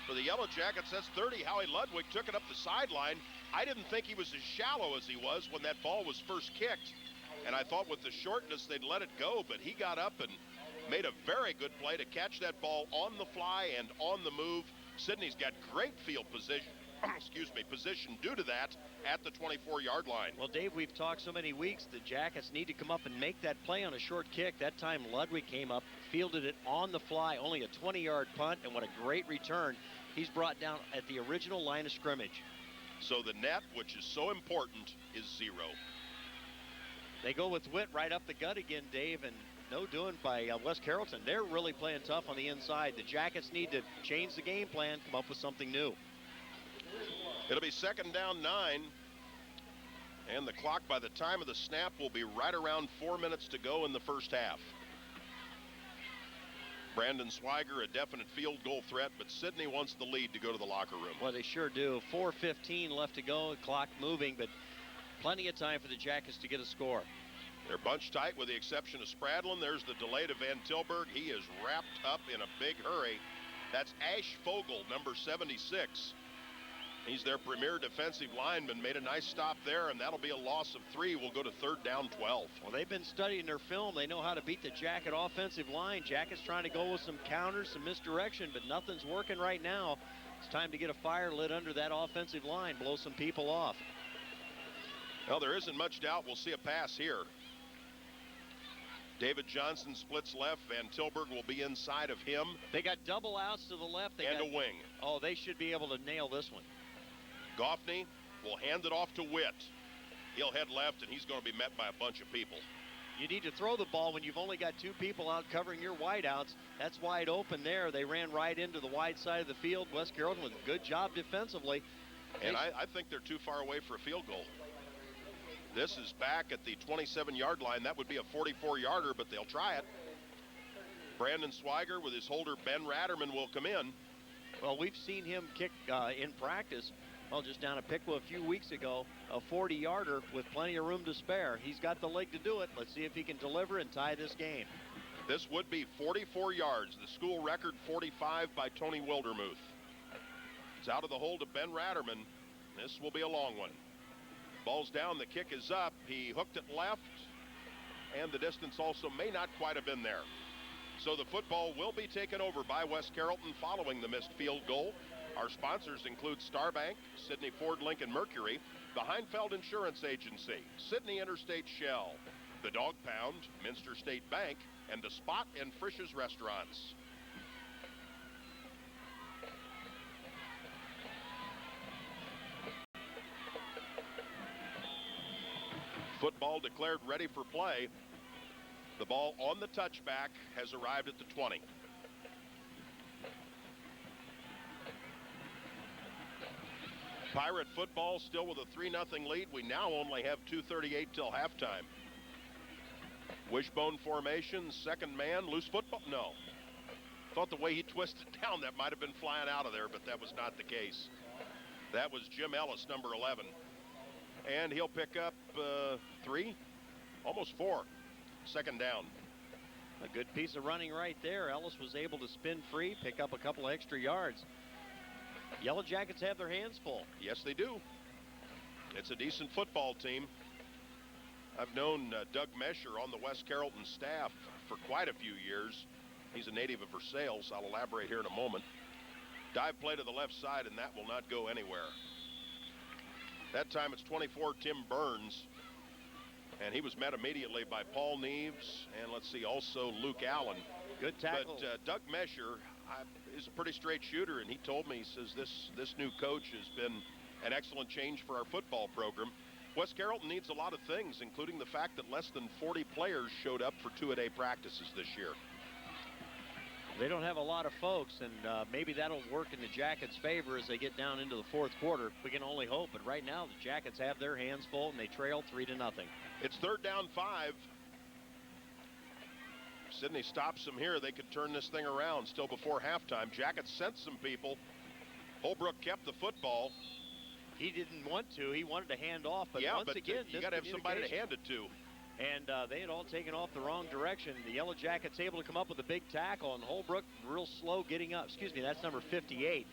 For the Yellow Jackets, that's 30. Howie Ludwig took it up the sideline. I didn't think he was as shallow as he was when that ball was first kicked. And I thought with the shortness, they'd let it go. But he got up and made a very good play to catch that ball on the fly and on the move. Sidney's got great field position. Position due to that at the 24-yard line. Well, Dave, we've talked so many weeks, the Jackets need to come up and make that play on a short kick. That time Ludwig came up, fielded it on the fly, only a 20-yard punt, and what a great return. He's brought down at the original line of scrimmage. So the net, which is so important, is 0. They go with Witt right up the gut again, Dave, and no doing by Wes Carrollton. They're really playing tough on the inside. The Jackets need to change the game plan, come up with something new. It'll be 2nd down 9, and the clock by the time of the snap will be right around 4 minutes to go in the first half. Brandon Swiger, a definite field goal threat, but Sidney wants the lead to go to the locker room. Well, they sure do. 4:15 left to go, clock moving, but plenty of time for the Jackets to get a score. They're bunched tight with the exception of Spradlin. There's the delay to Van Tilburg. He is wrapped up in a big hurry. That's Ash Fogel, number 76. He's their premier defensive lineman. Made a nice stop there, and that'll be a loss of 3. We'll go to 3rd down 12. Well, they've been studying their film. They know how to beat the Jacket offensive line. Jacket's trying to go with some counters, some misdirection, but nothing's working right now. It's time to get a fire lit under that offensive line, blow some people off. Well, there isn't much doubt we'll see a pass here. David Johnson splits left. Van Tilburg will be inside of him. They got double outs to the left. And a wing. Oh, they should be able to nail this one. Goffney will hand it off to Witt. He'll head left, and he's going to be met by a bunch of people. You need to throw the ball when you've only got 2 people out covering your wideouts. That's wide open there. They ran right into the wide side of the field. Wes Carrollton with a good job defensively. And I think they're too far away for a field goal. This is back at the 27-yard line. That would be a 44-yarder, but they'll try it. Brandon Swiger with his holder, Ben Ratterman, will come in. Well, we've seen him kick in practice. Well, just down at Piqua a few weeks ago, a 40-yarder with plenty of room to spare. He's got the leg to do it. Let's see if he can deliver and tie this game. This would be 44 yards. The school record 45 by Tony Wildermuth. It's out of the hold of Ben Ratterman. This will be a long one. Ball's down. The kick is up. He hooked it left, and the distance also may not quite have been there. So the football will be taken over by Wes Carrollton following the missed field goal. Our sponsors include StarBank, Sidney Ford Lincoln Mercury, the Heinfeld Insurance Agency, Sidney Interstate Shell, the Dog Pound, Minster State Bank, and the Spot and Frisch's Restaurants. Football declared ready for play. The ball on the touchback has arrived at the 20. Pirate football still with a 3-0 lead. We now only have 2:38 till halftime. Wishbone formation, second man, loose football. No. Thought the way he twisted down, that might have been flying out of there, but that was not the case. That was Jim Ellis, number 11. And he'll pick up 3. almost 4. Second down. A good piece of running right there. Ellis was able to spin free, pick up a couple of extra yards. Yellow Jackets have their hands full. Yes, they do. It's a decent football team. I've known Doug Mesher on the West Carrollton staff for quite a few years. He's a native of Versailles. I'll elaborate here in a moment. Dive play to the left side, and that will not go anywhere. That time it's 24 Tim Burns, and he was met immediately by Paul Neves, and let's see, also Luke Allen. Good tackle. But Doug Mesher is a pretty straight shooter, and he told me, he says, this new coach has been an excellent change for our football program. West Carrollton needs a lot of things, including the fact that less than 40 players showed up for two-a-day practices this year. They don't have a lot of folks, and maybe that'll work in the Jackets' favor as they get down into the fourth quarter. We can only hope, but right now the Jackets have their hands full, and they trail 3-0. It's 3rd down 5. Sidney stops them here. They could turn this thing around still before halftime. Jackets sent some people. Holbrook kept the football. He didn't want to. He wanted to hand off, but yeah, once again, you got to have somebody to hand it to. And they had all taken off the wrong direction. The Yellow Jackets able to come up with a big tackle, and Holbrook real slow getting up. Excuse me, that's number 58.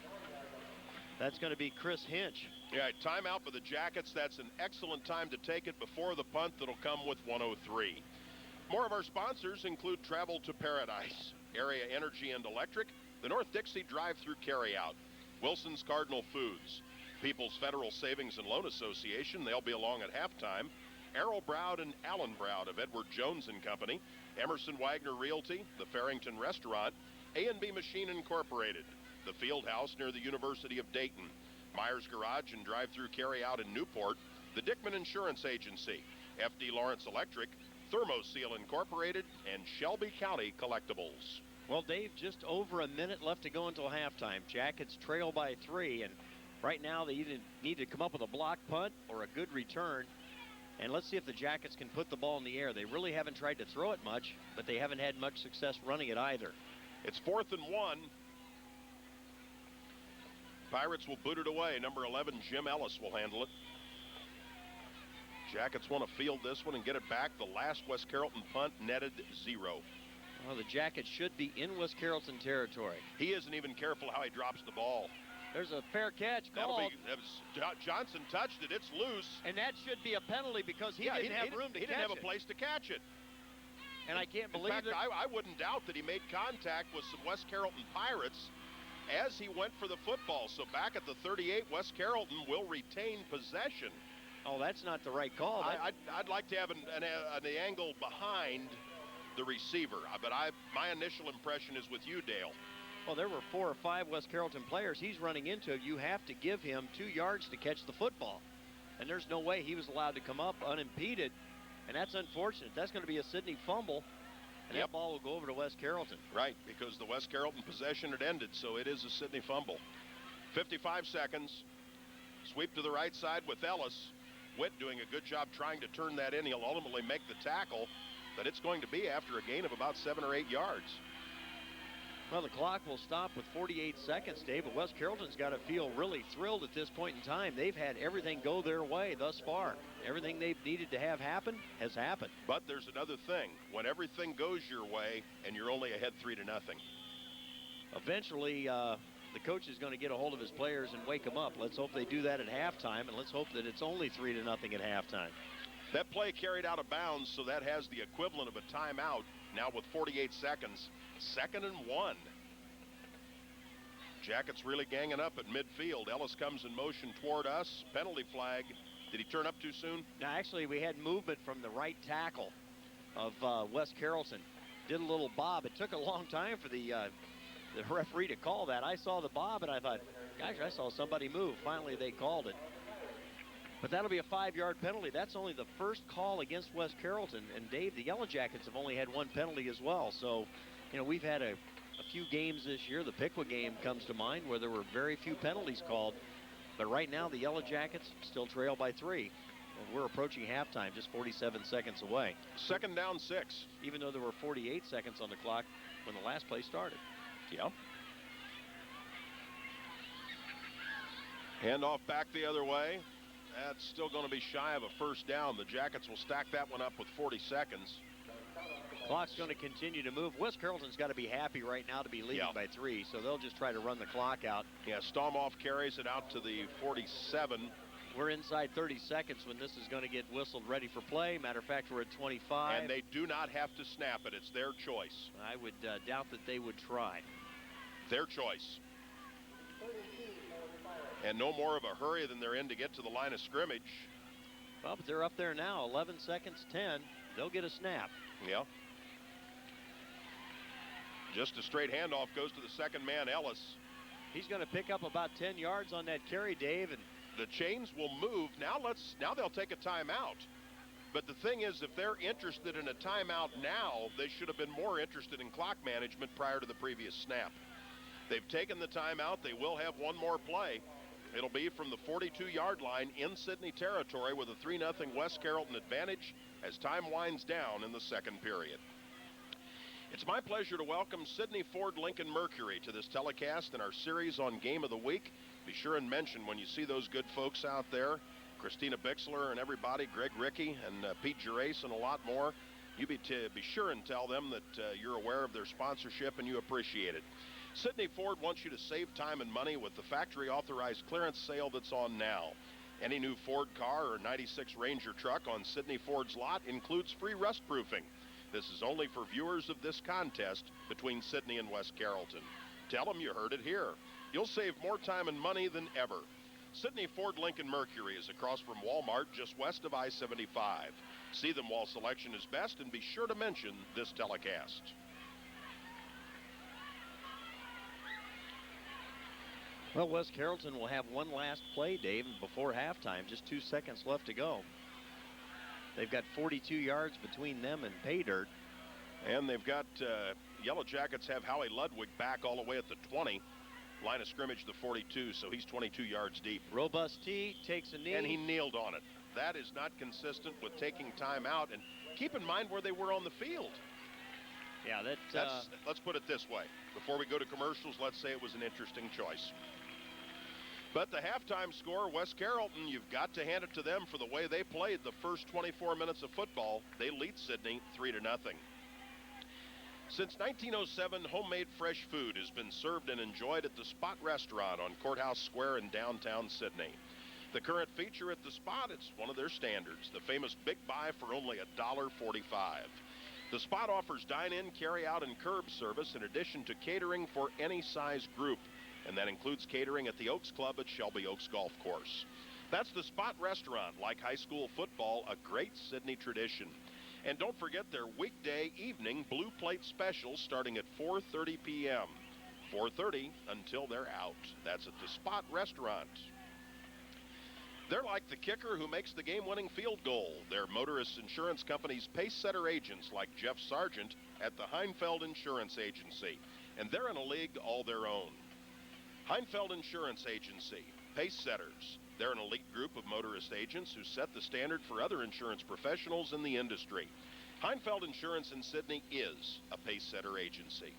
That's going to be Chris Hinch. Yeah, timeout for the Jackets. That's an excellent time to take it before the punt that'll come with 1:03. More of our sponsors include Travel to Paradise, Area Energy and Electric, the North Dixie Drive-Through Carryout, Wilson's Cardinal Foods, People's Federal Savings and Loan Association, they'll be along at halftime, Errol Browd and Alan Browd of Edward Jones and Company, Emerson Wagner Realty, the Farrington Restaurant, A&B Machine Incorporated, the Field House near the University of Dayton, Myers Garage and Drive-Through Carryout in Newport, the Dickman Insurance Agency, FD Lawrence Electric, Thermoseal Incorporated, and Shelby County Collectibles. Well, Dave, just over a minute left to go until halftime. Jackets trail by 3, and right now they either need to come up with a block punt or a good return. And let's see if the Jackets can put the ball in the air. They really haven't tried to throw it much, but they haven't had much success running it either. It's 4th and 1. Pirates will boot it away. Number 11, Jim Ellis, will handle it. Jackets want to field this one and get it back. The last West Carrollton punt netted 0. Well, the Jackets should be in West Carrollton territory. He isn't even careful how he drops the ball. There's a fair catch called. Johnson touched it. It's loose. And that should be a penalty because he didn't have room to catch it. He didn't have a place to catch it. And I can't believe it. In fact, I wouldn't doubt that he made contact with some West Carrollton Pirates as he went for the football. So back at the 38, West Carrollton will retain possession. Oh, that's not the right call. I'd like to have an angle behind the receiver, but my initial impression is with you, Dale. Well, there were 4 or 5 West Carrollton players he's running into. You have to give him 2 yards to catch the football. And there's no way he was allowed to come up unimpeded. And that's unfortunate. That's going to be a Sidney fumble. And that ball will go over to West Carrollton. Right, because the West Carrollton possession had ended, so it is a Sidney fumble. 55 seconds. Sweep to the right side with Ellis. Witt doing a good job trying to turn that in. He'll ultimately make the tackle, but it's going to be after a gain of about 7 or 8 yards. Well, the clock will stop with 48 seconds, Dave, but West Carrollton's got to feel really thrilled at this point in time. They've had everything go their way thus far. Everything they've needed to have happen has happened. But there's another thing. When everything goes your way and you're only ahead 3-0. Eventually, the coach is going to get a hold of his players and wake them up. Let's hope they do that at halftime, and let's hope that it's only 3-0 at halftime. That play carried out of bounds, so that has the equivalent of a timeout. Now with 48 seconds, 2nd and 1. Jackets really ganging up at midfield. Ellis comes in motion toward us. Penalty flag. Did he turn up too soon? No, actually, we had movement from the right tackle of West Carrollton. Did a little bob. It took a long time for the referee to call that. I saw the bob, and I thought, gosh, I saw somebody move. Finally, they called it. But that'll be a 5-yard penalty. That's only the first call against West Carrollton. And, Dave, the Yellow Jackets have only had 1 penalty as well. So, you know, we've had a few games this year. The Piqua game comes to mind where there were very few penalties called. But right now, the Yellow Jackets still trail by 3. And we're approaching halftime, just 47 seconds away. 2nd down 6. Even though there were 48 seconds on the clock when the last play started. Yeah. Handoff back the other way. That's still going to be shy of a first down. The Jackets will stack that one up with 40 seconds. Clock's going to continue to move. West Carrollton's got to be happy right now to be leading by 3, so they'll just try to run the clock out. Yeah, Stomoff carries it out to the 47. We're inside 30 seconds when this is going to get whistled ready for play. Matter of fact, we're at 25. And they do not have to snap it. It's their choice. I would doubt that they would try. Their choice. And no more of a hurry than they're in to get to the line of scrimmage. Well, but they're up there now. 11 seconds, 10. They'll get a snap. Yeah. Just a straight handoff goes to the second man, Ellis. He's going to pick up about 10 yards on that carry, Dave. And the chains will move. Now they'll take a timeout. But the thing is, if they're interested in a timeout now, they should have been more interested in clock management prior to the previous snap. They've taken the timeout. They will have one more play. It'll be from the 42-yard line in Sidney territory with a 3-0 West Carrollton advantage as time winds down in the second period. It's my pleasure to welcome Sidney Ford Lincoln Mercury to this telecast in our series on Game of the Week. Be sure and mention when you see those good folks out there, Christina Bixler and everybody, Greg Rickey and Pete Gerace and a lot more, you be sure and tell them that you're aware of their sponsorship and you appreciate it. Sidney Ford wants you to save time and money with the factory authorized clearance sale that's on now. Any new Ford car or 96 Ranger truck on Sidney Ford's lot includes free rust proofing. This is only for viewers of this contest between Sidney and West Carrollton. Tell them you heard it here. You'll save more time and money than ever. Sidney Ford Lincoln Mercury is across from Walmart just west of I-75. See them while selection is best and be sure to mention this telecast. Well, West Carrollton will have one last play, Dave, before halftime. Just 2 seconds left to go. They've got 42 yards between them and pay dirt. And they've got Yellow Jackets have Howie Ludwig back all the way at the 20. Line of scrimmage, the 42, so he's 22 yards deep. Robust T takes a knee. And he kneeled on it. That is not consistent with taking time out. And keep in mind where they were on the field. Yeah, let's put it this way. Before we go to commercials, let's say it was an interesting choice. But the halftime score, West Carrollton, you've got to hand it to them for the way they played the first 24 minutes of football. They lead Sidney 3-0. Since 1907, homemade fresh food has been served and enjoyed at the Spot Restaurant on Courthouse Square in downtown Sidney. The current feature at the Spot, it's one of their standards, the famous Big Buy for only $1.45. The Spot offers dine-in, carry-out, and curb service in addition to catering for any size group. And that includes catering at the Oaks Club at Shelby Oaks Golf Course. That's the Spot Restaurant, like high school football, a great Sidney tradition. And don't forget their weekday evening Blue Plate specials starting at 4:30 p.m. 4:30 until they're out. That's at the Spot Restaurant. They're like the kicker who makes the game-winning field goal. They're Motorist Insurance Company's pace setter agents like Jeff Sargent at the Heinfeld Insurance Agency. And they're in a league all their own. Heinfeld Insurance Agency, pace setters. They're an elite group of motorist agents who set the standard for other insurance professionals in the industry. Heinfeld Insurance in Sidney is a pace setter agency.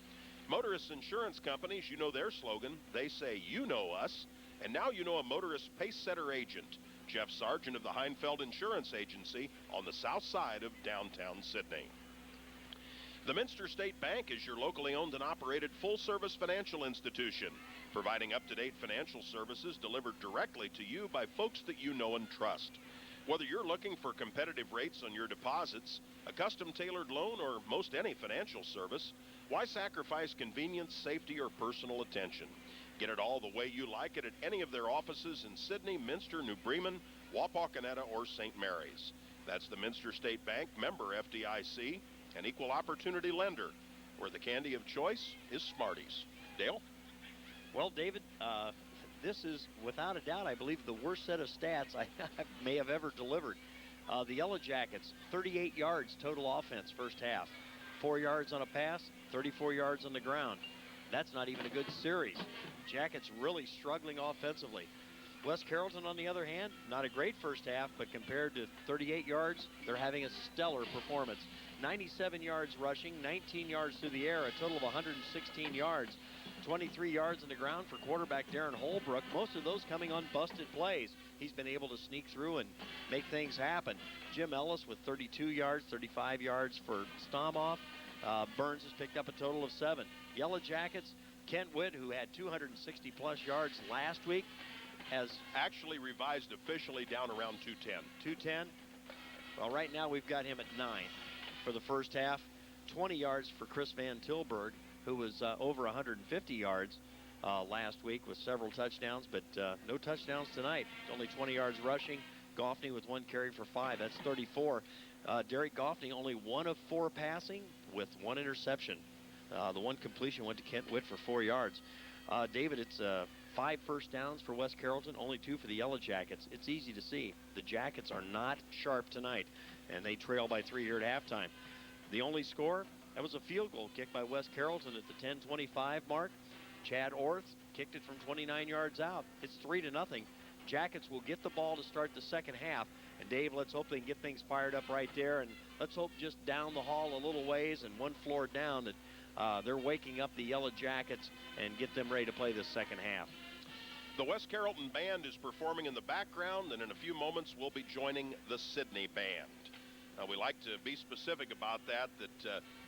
Motorist insurance companies, you know their slogan. They say, you know us. And now you know a motorist pace setter agent, Jeff Sargent of the Heinfeld Insurance Agency on the south side of downtown Sidney. The Minster State Bank is your locally owned and operated full-service financial institution, providing up-to-date financial services delivered directly to you by folks that you know and trust. Whether you're looking for competitive rates on your deposits, a custom-tailored loan, or most any financial service, why sacrifice convenience, safety, or personal attention? Get it all the way you like it at any of their offices in Sidney, Minster, New Bremen, Wapakoneta, or St. Mary's. That's the Minster State Bank, member FDIC, an equal opportunity lender, where the candy of choice is Smarties. Dale? Well, David, this is, without a doubt, I believe, the worst set of stats I may have ever delivered. The Yellow Jackets, 38 yards total offense first half. 4 yards on a pass, 34 yards on the ground. That's not even a good series. Jackets really struggling offensively. West Carrollton, on the other hand, not a great first half, but compared to 38 yards, they're having a stellar performance. 97 yards rushing, 19 yards through the air, a total of 116 yards. 23 yards on the ground for quarterback Darren Holbrook, most of those coming on busted plays. He's been able to sneak through and make things happen. Jim Ellis with 32 yards, 35 yards for Stomoff. Burns has picked up a total of 7. Yellow Jackets, Kent Witt, who had 260-plus yards last week, has actually revised officially down around 210. 210? Well, right now we've got him at 9 for the first half. 20 yards for Chris Van Tilburg, who was over 150 yards last week with several touchdowns, but no touchdowns tonight. Only 20 yards rushing. Goffney with 1 carry for 5. That's 34. Derek Goffney only 1 of 4 passing with 1 interception. The 1 completion went to Kent Witt for 4 yards. David, it's 5 first downs for West Carrollton, only 2 for the Yellow Jackets. It's easy to see. The Jackets are not sharp tonight, and they trail by 3 here at halftime. The only score, that was a field goal kick by West Carrollton at the 10:25 mark. Chad Orth kicked it from 29 yards out. It's 3-0. Jackets will get the ball to start the second half. And Dave, let's hope they can get things fired up right there. And let's hope just down the hall a little ways and 1 floor down that they're waking up the Yellow Jackets and get them ready to play the second half. The West Carrollton Band is performing in the background, and in a few moments we'll be joining the Sidney Band. We like to be specific about that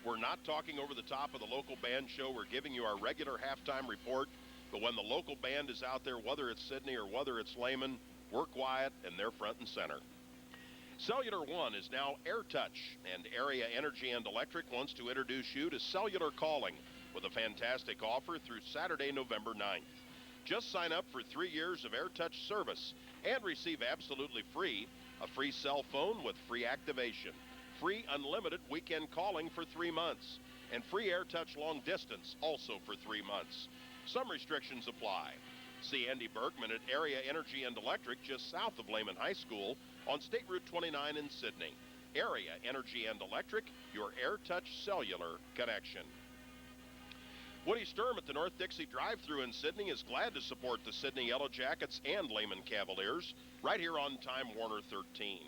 we're not talking over the top of the local band show. We're giving you our regular halftime report. But when the local band is out there, whether it's Sidney or whether it's Lehman, we're quiet and they're front and center. Cellular One is now AirTouch, and Area Energy and Electric wants to introduce you to cellular calling with a fantastic offer through Saturday, November 9th. Just sign up for 3 years of AirTouch service and receive absolutely free a free cell phone with free activation, free unlimited weekend calling for 3 months, and free AirTouch long distance also for 3 months. Some restrictions apply. See Andy Bergman at Area Energy and Electric just south of Lehman High School on State Route 29 in Sidney. Area Energy and Electric, your AirTouch cellular connection. Woody Sturm at the North Dixie drive-thru in Sidney is glad to support the Sidney Yellow Jackets and Lehman Cavaliers right here on Time Warner 13.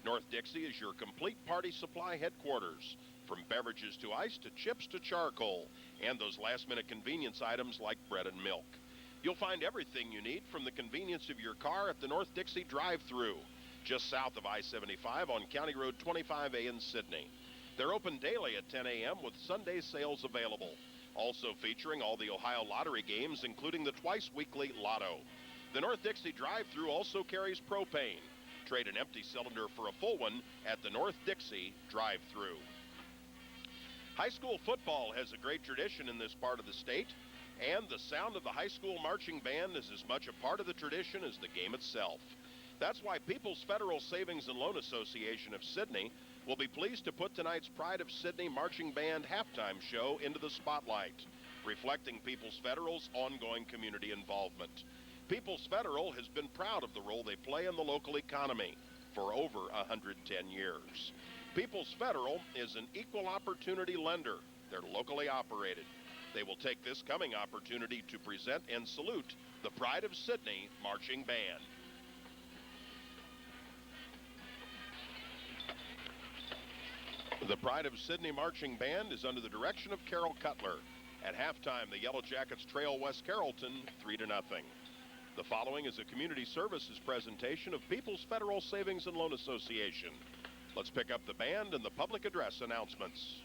North Dixie is your complete party supply headquarters, from beverages to ice to chips to charcoal, and those last-minute convenience items like bread and milk. You'll find everything you need from the convenience of your car at the North Dixie drive-thru, just south of I-75 on County Road 25A in Sidney. They're open daily at 10 a.m. with Sunday sales available. Also featuring all the Ohio Lottery games, including the twice-weekly Lotto. The North Dixie drive-thru also carries propane. Trade an empty cylinder for a full one at the North Dixie drive-thru. High school football has a great tradition in this part of the state, and the sound of the high school marching band is as much a part of the tradition as the game itself. That's why People's Federal Savings and Loan Association of Sidney will be pleased to put tonight's Pride of Sidney Marching Band halftime show into the spotlight, reflecting People's Federal's ongoing community involvement. People's Federal has been proud of the role they play in the local economy for over 110 years. People's Federal is an equal opportunity lender. They're locally operated. They will take this coming opportunity to present and salute the Pride of Sidney Marching Band. The Pride of Sidney Marching Band is under the direction of Carol Cutler. At halftime, the Yellow Jackets trail West Carrollton 3-0. The following is a community services presentation of People's Federal Savings and Loan Association. Let's pick up the band and the public address announcements.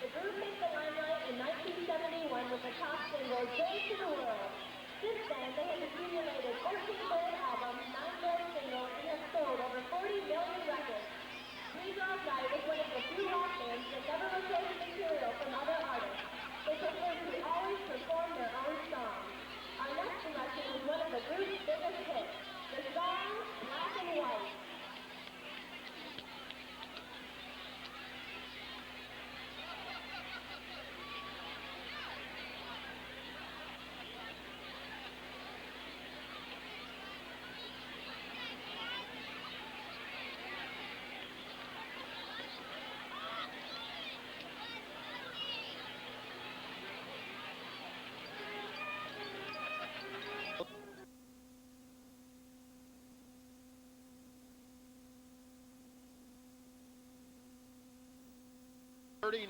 The group hit the limelight in 1971 with the top single, Day to the World. Since then, they have accumulated 14 gold albums, 9 gold singles, and have sold over 40 million records. Three Dog Night is one of the few rock bands that never recorded material from other artists. They prefer to always perform their own songs. Our next selection is one of the group's biggest hits, the song Black and White.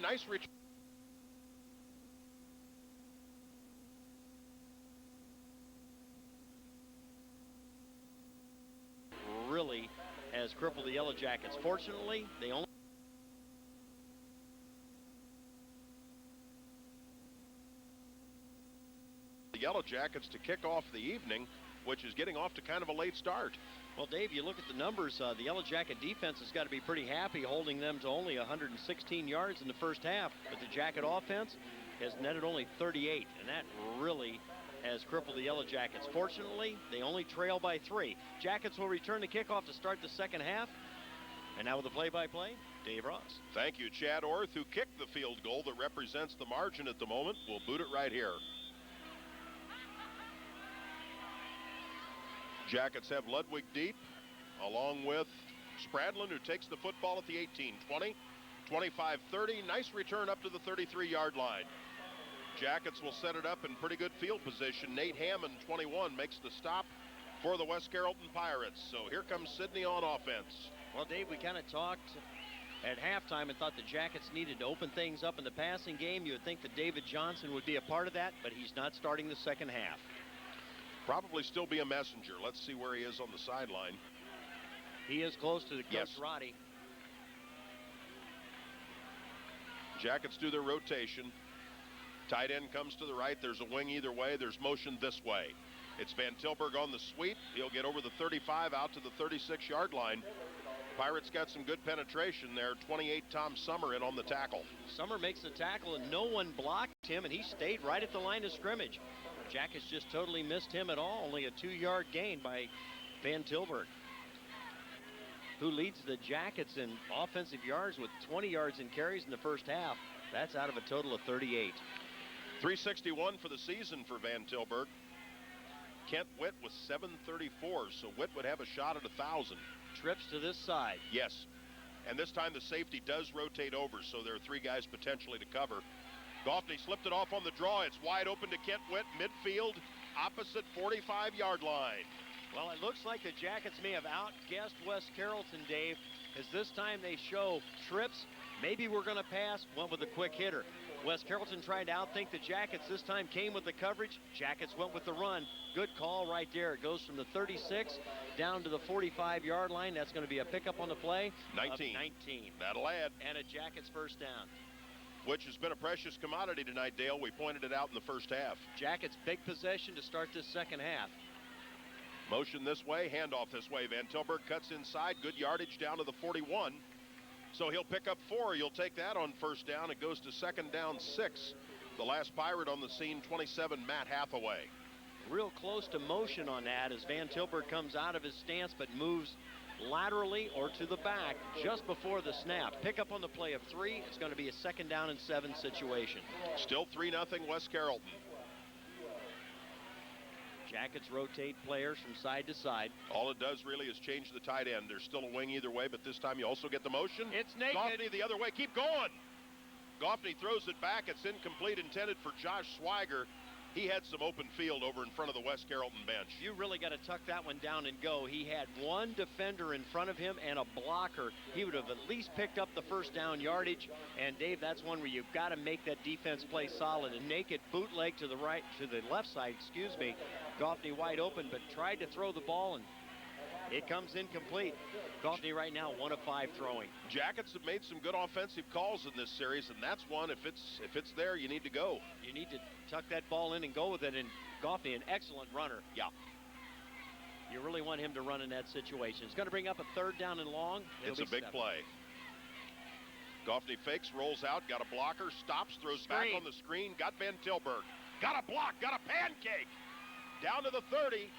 Nice return. Really has crippled the Yellow Jackets. Fortunately, they only The Yellow Jackets to kick off the evening, which is getting off to kind of a late start. Well, Dave, you look at the numbers, the Yellow Jacket defense has got to be pretty happy holding them to only 116 yards in the first half. But the Jacket offense has netted only 38, and that really has crippled the Yellow Jackets. Fortunately, they only trail by 3. Jackets will return the kickoff to start the second half. And now with the play-by-play, Dave Ross. Thank you, Chad Orth, who kicked the field goal that represents the margin at the moment. We'll boot it right here. Jackets have Ludwig deep, along with Spradlin, who takes the football at the 18, 20, 25, 30. Nice return up to the 33-yard line. Jackets will set it up in pretty good field position. Nate Hammond, 21, makes the stop for the West Carrollton Pirates. So here comes Sidney on offense. Well, Dave, we kind of talked at halftime and thought the Jackets needed to open things up in the passing game. You would think that David Johnson would be a part of that, but he's not starting the second half. Probably still be a messenger. Let's see where he is on the sideline. He is close to the coach, Yes. Roddy. Jackets do their rotation. Tight end comes to the right. There's a wing either way. There's motion this way. It's Van Tilburg on the sweep. He'll get over the 35 out to the 36-yard line. Pirates got some good penetration there. 28, Tom Summer in on the tackle. Summer makes the tackle, and no one blocked him, and he stayed right at the line of scrimmage. Jackets just totally missed him at all. Only a 2-yard gain by Van Tilburg, who leads the Jackets in offensive yards with 20 yards in carries in the first half. That's out of a total of 38. 361 for the season for Van Tilburg. Kent Witt with 734, so Witt would have a shot at 1,000. Trips to this side. Yes, and this time the safety does rotate over, so there are 3 guys potentially to cover. Goffney slipped it off on the draw. It's wide open to Kent Witt, midfield, opposite 45-yard line. Well, it looks like the Jackets may have outguessed West Carrollton, Dave, as this time they show trips. Maybe we're going to pass. Went with a quick hitter. West Carrollton tried to outthink the Jackets. This time came with the coverage. Jackets went with the run. Good call right there. It goes from the 36 down to the 45-yard line. That's going to be a pickup on the play. 19. 19. That'll add. And a Jackets first down. Which has been a precious commodity tonight, Dale. We pointed it out in the first half. Jackets big possession to start this second half. Motion this way, handoff this way. Van Tilburg cuts inside. Good yardage down to the 41. So he'll pick up 4. You'll take that on first down. It goes to second down 6. The last Pirate on the scene, 27, Matt Hathaway. Real close to motion on that as Van Tilburg comes out of his stance but moves laterally or to the back just before the snap. Pick up on the play of 3. It's going to be a second down and 7 situation. Still 3-0 West Carrollton. Jackets rotate players from side to side. All it does really is change the tight end. There's still a wing either way, but this time you also get the motion. It's naked. Goffney the other way. Keep going. Goffney throws it back. It's incomplete, intended for Josh Swiger. He had some open field over in front of the West Carrollton bench. You really got to tuck that one down and go. He had one defender in front of him and a blocker. He would have at least picked up the first down yardage. And Dave, that's one where you've got to make that defense play solid. A naked bootleg to the right, to the left side, excuse me. Goffney wide open, but tried to throw the ball and It comes incomplete. Goffney right now 1 of 5 throwing. Jackets have made some good offensive calls in this series, and that's one, if it's there, you need to go. You need to tuck that ball in and go with it, and Goffney, an excellent runner. Yeah. You really want him to run in that situation. It's going to bring up a 3rd down and long. It's a big play. Goffney fakes, rolls out, got a blocker, stops, throws back on the screen, got Van Tilburg. Got a block, got a pancake. Down to the 30.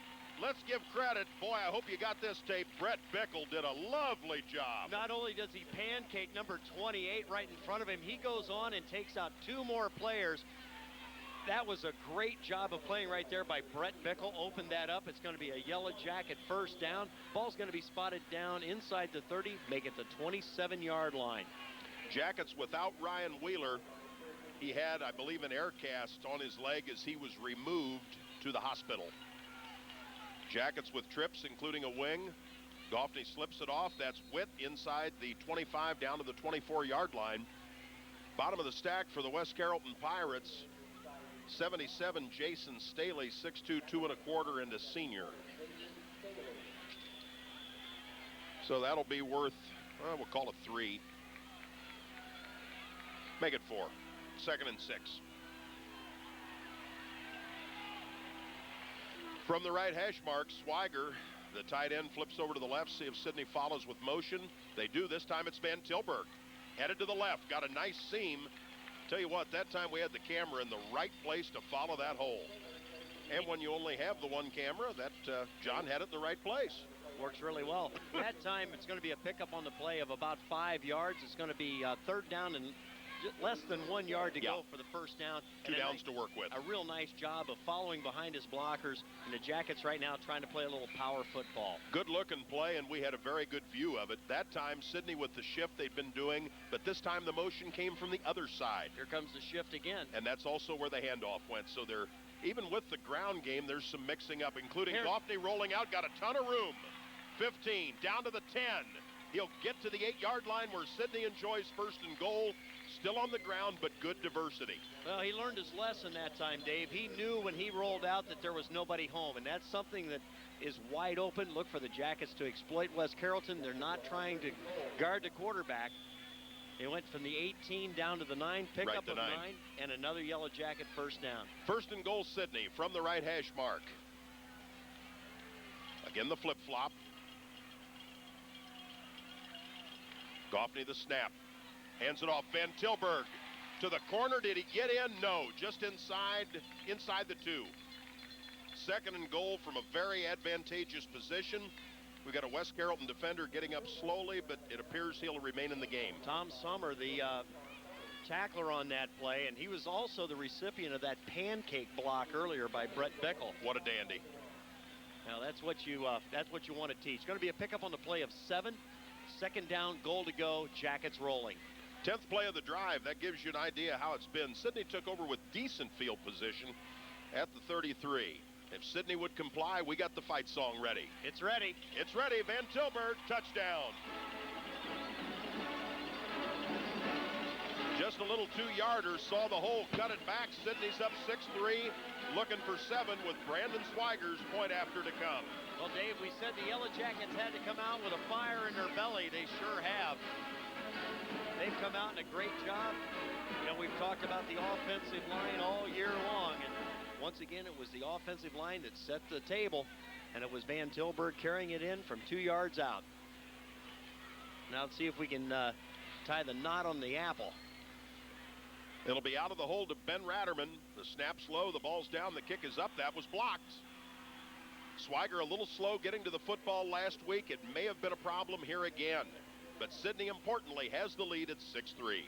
Let's give credit. Boy, I hope you got this tape. Brett Bickle did a lovely job. Not only does he pancake number 28 right in front of him, he goes on and takes out 2 more players. That was a great job of playing right there by Brett Bickle. Opened that up. It's going to be a Yellow Jacket first down. Ball's going to be spotted down inside the 30, make it the 27-yard line. Jackets without Ryan Wheeler. He had, I believe, an air cast on his leg as he was removed to the hospital. Jackets with trips, including a wing. Goffney slips it off. That's Witt inside the 25 down to the 24-yard line. Bottom of the stack for the West Carrollton Pirates. 77, Jason Staley, 6'2", 2 1/4, and a senior. So that'll be worth, we'll call it 3. Make it 4. 2nd and 6. From the right hash mark, Swiger, the tight end, flips over to the left, see if Sidney follows with motion. They do. This time it's Van Tilburg. Headed to the left, got a nice seam. Tell you what, that time we had the camera in the right place to follow that hole. And when you only have the one camera, that John had it in the right place. Works really well. That time it's going to be a pickup on the play of about 5 yards. It's going to be 3rd down and less than 1 yard to go for the first down. 2 downs to work with. A real nice job of following behind his blockers. And the Jackets right now trying to play a little power football. Good looking play, and we had a very good view of it. That time, Sidney with the shift they've been doing, but this time the motion came from the other side. Here comes the shift again. And that's also where the handoff went. So they're, even with the ground game, there's some mixing up, including Goffney rolling out, got a ton of room. 15, down to the 10. He'll get to the 8-yard line where Sidney enjoys 1st and goal. Still on the ground, but good diversity. Well, he learned his lesson that time, Dave. He knew when he rolled out that there was nobody home, and that's something that is wide open. Look for the Jackets to exploit West Carrollton. They're not trying to guard the quarterback. They went from the 18 down to the 9, pick up a 9, and another Yellow Jacket first down. 1st and goal, Sidney, from the right hash mark. Again, the flip-flop. Goffney the snap. Hands it off. Van Tilburg to the corner. Did he get in? No. Just inside the 2. 2nd and goal from a very advantageous position. We've got a West Carrollton defender getting up slowly, but it appears he'll remain in the game. Tom Sommer, the tackler on that play, and he was also the recipient of that pancake block earlier by Brett Bickle. What a dandy. Now that's what you want to teach. Going to be a pickup on the play of 7. 2nd down, goal to go. Jackets rolling. 10th play of the drive. That gives you an idea how it's been. Sidney took over with decent field position at the 33. If Sidney would comply, we got the fight song ready. It's ready. It's ready. Van Tilburg, touchdown. Just a little 2-yarder, saw the hole, cut it back. Sidney's up 6-3, looking for 7 with Brandon Swiger's point after to come. Well, Dave, we said the Yellow Jackets had to come out with a fire in their belly. They sure have. They've come out in a great job. You know, we've talked about the offensive line all year long, and once again, it was the offensive line that set the table, and it was Van Tilburg carrying it in from 2 yards out. Now let's see if we can tie the knot on the apple. It'll be out of the hole to Ben Ratterman. The snap's low, the ball's down, the kick is up. That was blocked. Swiger a little slow getting to the football last week. It may have been a problem here again. But Sidney, importantly, has the lead at 6-3.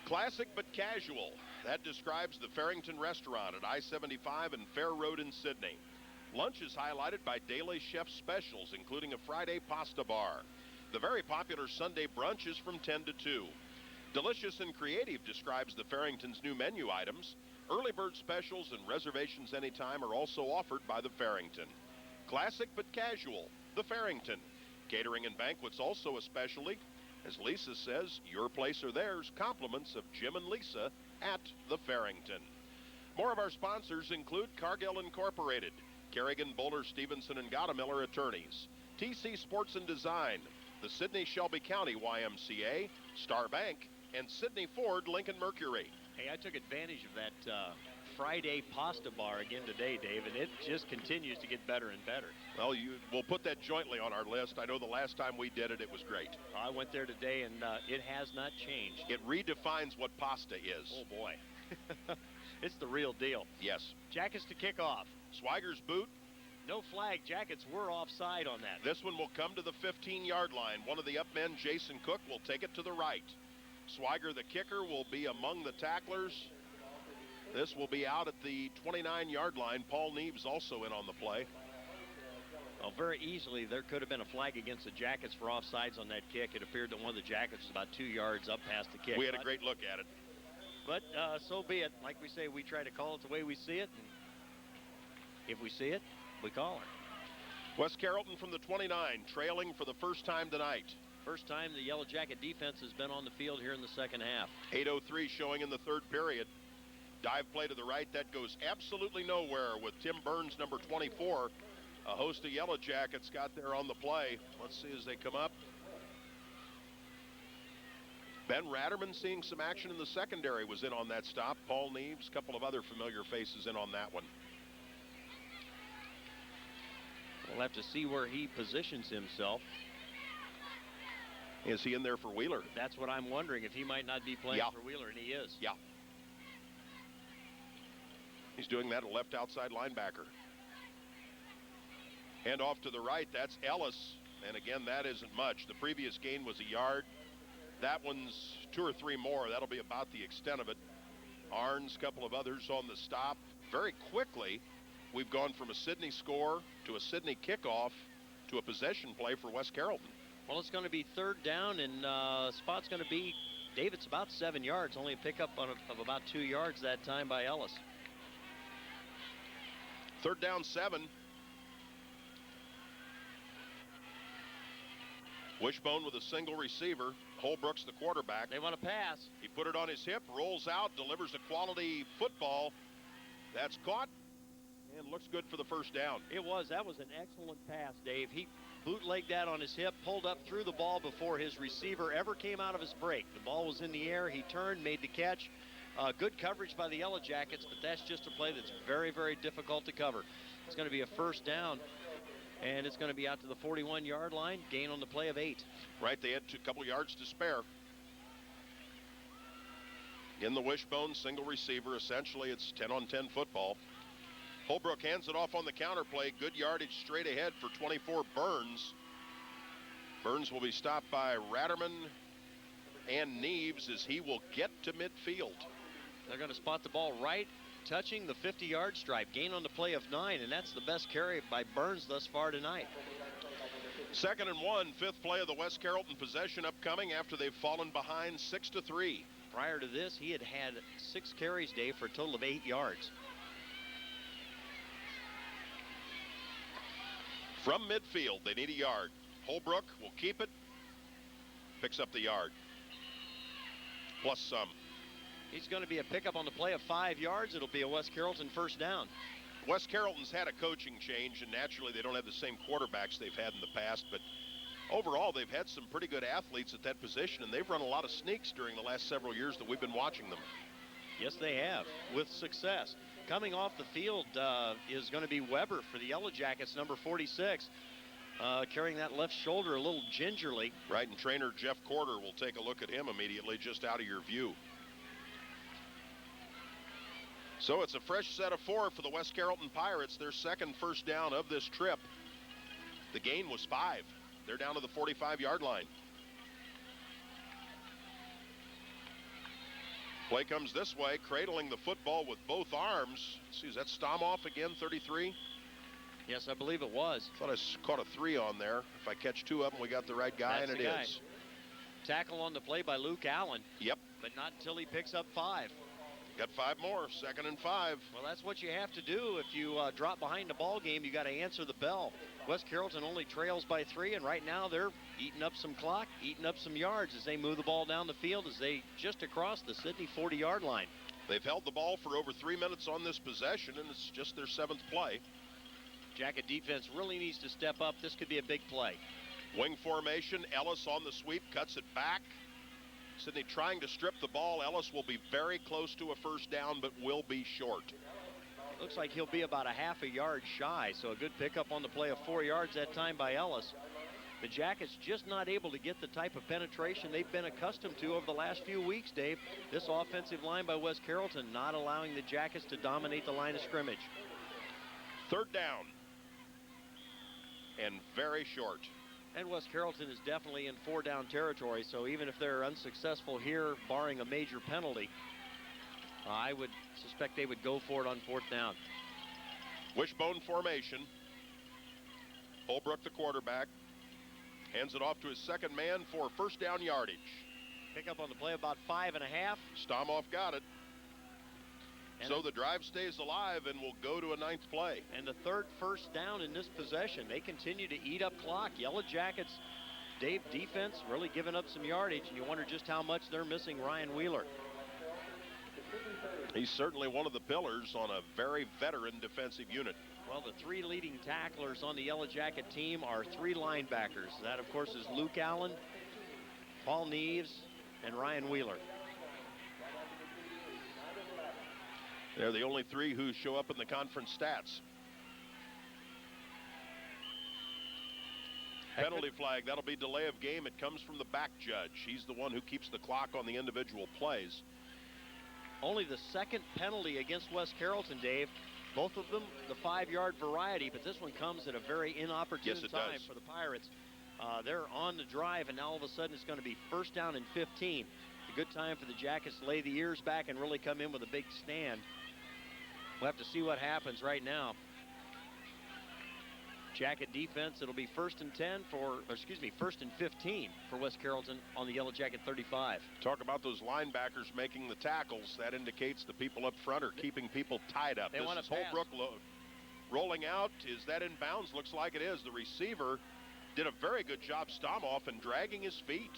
Classic but casual. That describes the Farrington Restaurant at I-75 and Fair Road in Sidney. Lunch is highlighted by daily chef specials, including a Friday pasta bar. The very popular Sunday brunch is from 10 to 2. Delicious and creative describes the Farrington's new menu items. Early bird specials and reservations anytime are also offered by the Farrington. Classic but casual, the Farrington. Catering and banquets also a specialty. As Lisa says, your place or theirs, compliments of Jim and Lisa at the Farrington. More of our sponsors include Cargill Incorporated, Kerrigan, Bowler, Stevenson, and Gottemiller attorneys, TC Sports and Design, the Sidney Shelby County YMCA, Star Bank, and Sidney Ford Lincoln Mercury. Hey, I took advantage of that Friday pasta bar again today, Dave, and it just continues to get better and better. Well, we'll put that jointly on our list. I know the last time we did it, it was great. I went there today, and it has not changed. It redefines what pasta is. Oh, boy. It's the real deal. Yes. Jackets to kick off. Swiger's boot. No flag. Jackets were offside on that. This one will come to the 15-yard line. One of the up men, Jason Cook, will take it to the right. Swiger, the kicker, will be among the tacklers. This will be out at the 29-yard line. Paul Neves also in on the play. Well, very easily, there could have been a flag against the Jackets for offsides on that kick. It appeared that one of the Jackets was about 2 yards up past the kick. We had a great look at it. But so be it. Like we say, we try to call it the way we see it. And if we see it, we call it. West Carrollton from the 29, trailing for the first time tonight. First time the Yellow Jacket defense has been on the field here in the second half. 8:03 showing in the third period. Dive play to the right. That goes absolutely nowhere with Tim Burns, number 24. A host of Yellow Jackets got there on the play. Let's see as they come up. Ben Ratterman seeing some action in the secondary was in on that stop. Paul Neves, a couple of other familiar faces in on that one. We'll have to see where he positions himself. Is he in there for Wheeler? That's what I'm wondering, if he might not be playing for Wheeler, and he is. Yeah. He's doing that at left outside linebacker. And off to the right, that's Ellis. And again, that isn't much. The previous gain was a yard. That one's 2 or 3 more. That'll be about the extent of it. Arns, a couple of others on the stop. Very quickly, we've gone from a Sidney score to a Sidney kickoff to a possession play for West Carrollton. Well, it's going to be third down, and spot's going to be, Dave, it's about 7 yards. Only a pickup of about 2 yards that time by Ellis. Third down 7. Wishbone with a single receiver. Holbrook's the quarterback. They want to pass. He put it on his hip, rolls out, delivers a quality football. That's caught and looks good for the first down. It was. That was an excellent pass, Dave. He bootlegged that on his hip, pulled up through the ball before his receiver ever came out of his break. The ball was in the air. He turned, made the catch. Good coverage by the Yellow Jackets, but that's just a play that's very, very difficult to cover. It's going to be a first down, and it's going to be out to the 41-yard line. Gain on the play of 8. Right, they had a couple yards to spare. In the Wishbone, single receiver. Essentially, it's 10-on-10 football. Holbrook hands it off on the counter play. Good yardage straight ahead for 24 Burns. Burns will be stopped by Ratterman and Neves as he will get to midfield. They're going to spot the ball right, touching the 50-yard stripe. Gain on the play of 9, and that's the best carry by Burns thus far tonight. 2nd and 1, 5th play of the West Carrollton possession upcoming after they've fallen behind 6-3. Prior to this, he had 6 carries, Dave, for a total of 8 yards. From midfield, they need a yard. Holbrook will keep it, picks up the yard, plus some. He's going to be a pickup on the play of 5 yards. It'll be a West Carrollton first down. West Carrollton's had a coaching change, and naturally they don't have the same quarterbacks they've had in the past, but overall they've had some pretty good athletes at that position, and they've run a lot of sneaks during the last several years that we've been watching them. Yes, they have, with success. Coming off the field is going to be Weber for the Yellow Jackets, number 46. Carrying that left shoulder a little gingerly. Right, and trainer Jeff Corder will take a look at him immediately, just out of your view. So it's a fresh set of 4 for the West Carrollton Pirates, their second first down of this trip. The gain was 5. They're down to the 45-yard line. Play comes this way, cradling the football with both arms. Let's see, is that Stomoff again, 33? Yes, I believe it was. Thought I caught a 3 on there. If I catch 2 of them, we got the right guy, That's and it is. Tackle on the play by Luke Allen. Yep. But not until he picks up 5. Got 5 more, 2nd and 5. Well, that's what you have to do. If you drop behind the ball game, you got to answer the bell. West Carrollton only trails by 3, and right now they're eating up some clock, eating up some yards as they move the ball down the field as they just across the Sidney 40-yard line. They've held the ball for over 3 minutes on this possession, and it's just their 7th play. Jacket defense really needs to step up. This could be a big play. Wing formation. Ellis on the sweep, cuts it back. Sidney trying to strip the ball. Ellis will be very close to a first down, but will be short. Looks like he'll be about a half a yard shy, so a good pickup on the play of 4 yards that time by Ellis. The Jackets just not able to get the type of penetration they've been accustomed to over the last few weeks, Dave. This offensive line by West Carrollton not allowing the Jackets to dominate the line of scrimmage. Third down. And very short. And West Carrollton is definitely in 4-down territory, so even if they're unsuccessful here, barring a major penalty, I would suspect they would go for it on 4th down. Wishbone formation. Holbrook, the quarterback, hands it off to his second man for first down yardage. Pick up on the play about 5.5. Stomoff got it. And so the drive stays alive and will go to a 9th play. And the third first down in this possession. They continue to eat up clock. Yellow Jackets, Dave, defense really giving up some yardage, and you wonder just how much they're missing Ryan Wheeler. He's certainly one of the pillars on a very veteran defensive unit. Well, the 3 leading tacklers on the Yellow Jacket team are 3 linebackers. That, of course, is Luke Allen, Paul Neves, and Ryan Wheeler. They're the only 3 who show up in the conference stats. Penalty flag, that'll be delay of game. It comes from the back judge. He's the one who keeps the clock on the individual plays. Only the second penalty against West Carrollton, Dave. Both of them the 5-yard variety, but this one comes at a very inopportune time for the Pirates. They're on the drive, and now all of a sudden it's going to be first down and 15. A good time for the Jackets to lay the ears back and really come in with a big stand. We'll have to see what happens right now. Jacket defense, it'll be first and 15 for West Carrollton on the Yellow Jacket 35. Talk about those linebackers making the tackles. That indicates the people up front are keeping people tied up. They want to pass. Holbrook rolling out. Is that in bounds? Looks like it is. The receiver did a very good job, Stomoff, in dragging his feet.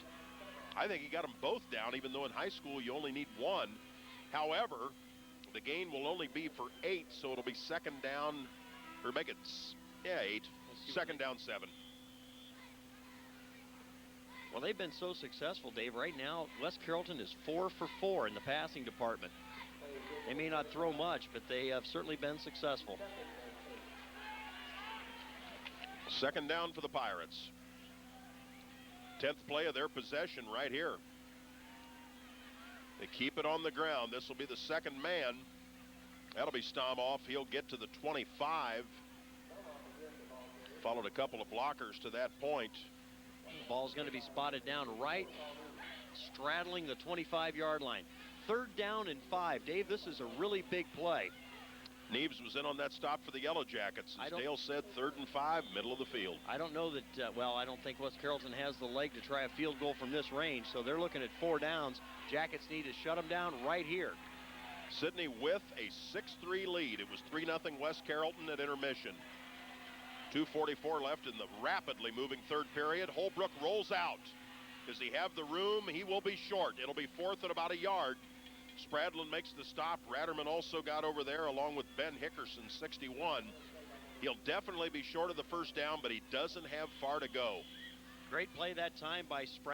I think he got them both down, even though in high school you only need 1. However, the gain will only be for 8, so it'll be second down, or make it 8. Second down 7. Well, they've been so successful, Dave. Right now, West Carrollton is 4 for 4 in the passing department. They may not throw much, but they have certainly been successful. Second down for the Pirates. 10th play of their possession right here. They keep it on the ground. This will be the second man. That'll be Stomoff. He'll get to the 25. Followed a couple of blockers to that point. The ball's going to be spotted down right, straddling the 25-yard line. Third down and 5. Dave, this is a really big play. Neves was in on that stop for the Yellow Jackets. As Dale said, 3rd and 5, middle of the field. I don't know that, I don't think West Carrollton has the leg to try a field goal from this range, so they're looking at 4 downs. Jackets need to shut them down right here. Sidney with a 6-3 lead. It was 3-0 West Carrollton at intermission. 2:44 left in the rapidly moving third period. Holbrook rolls out. Does he have the room? He will be short. It'll be 4th and about a yard. Spradlin makes the stop. Ratterman also got over there along with Ben Hickerson, 61. He'll definitely be short of the first down, but he doesn't have far to go. Great play that time by Spradlin.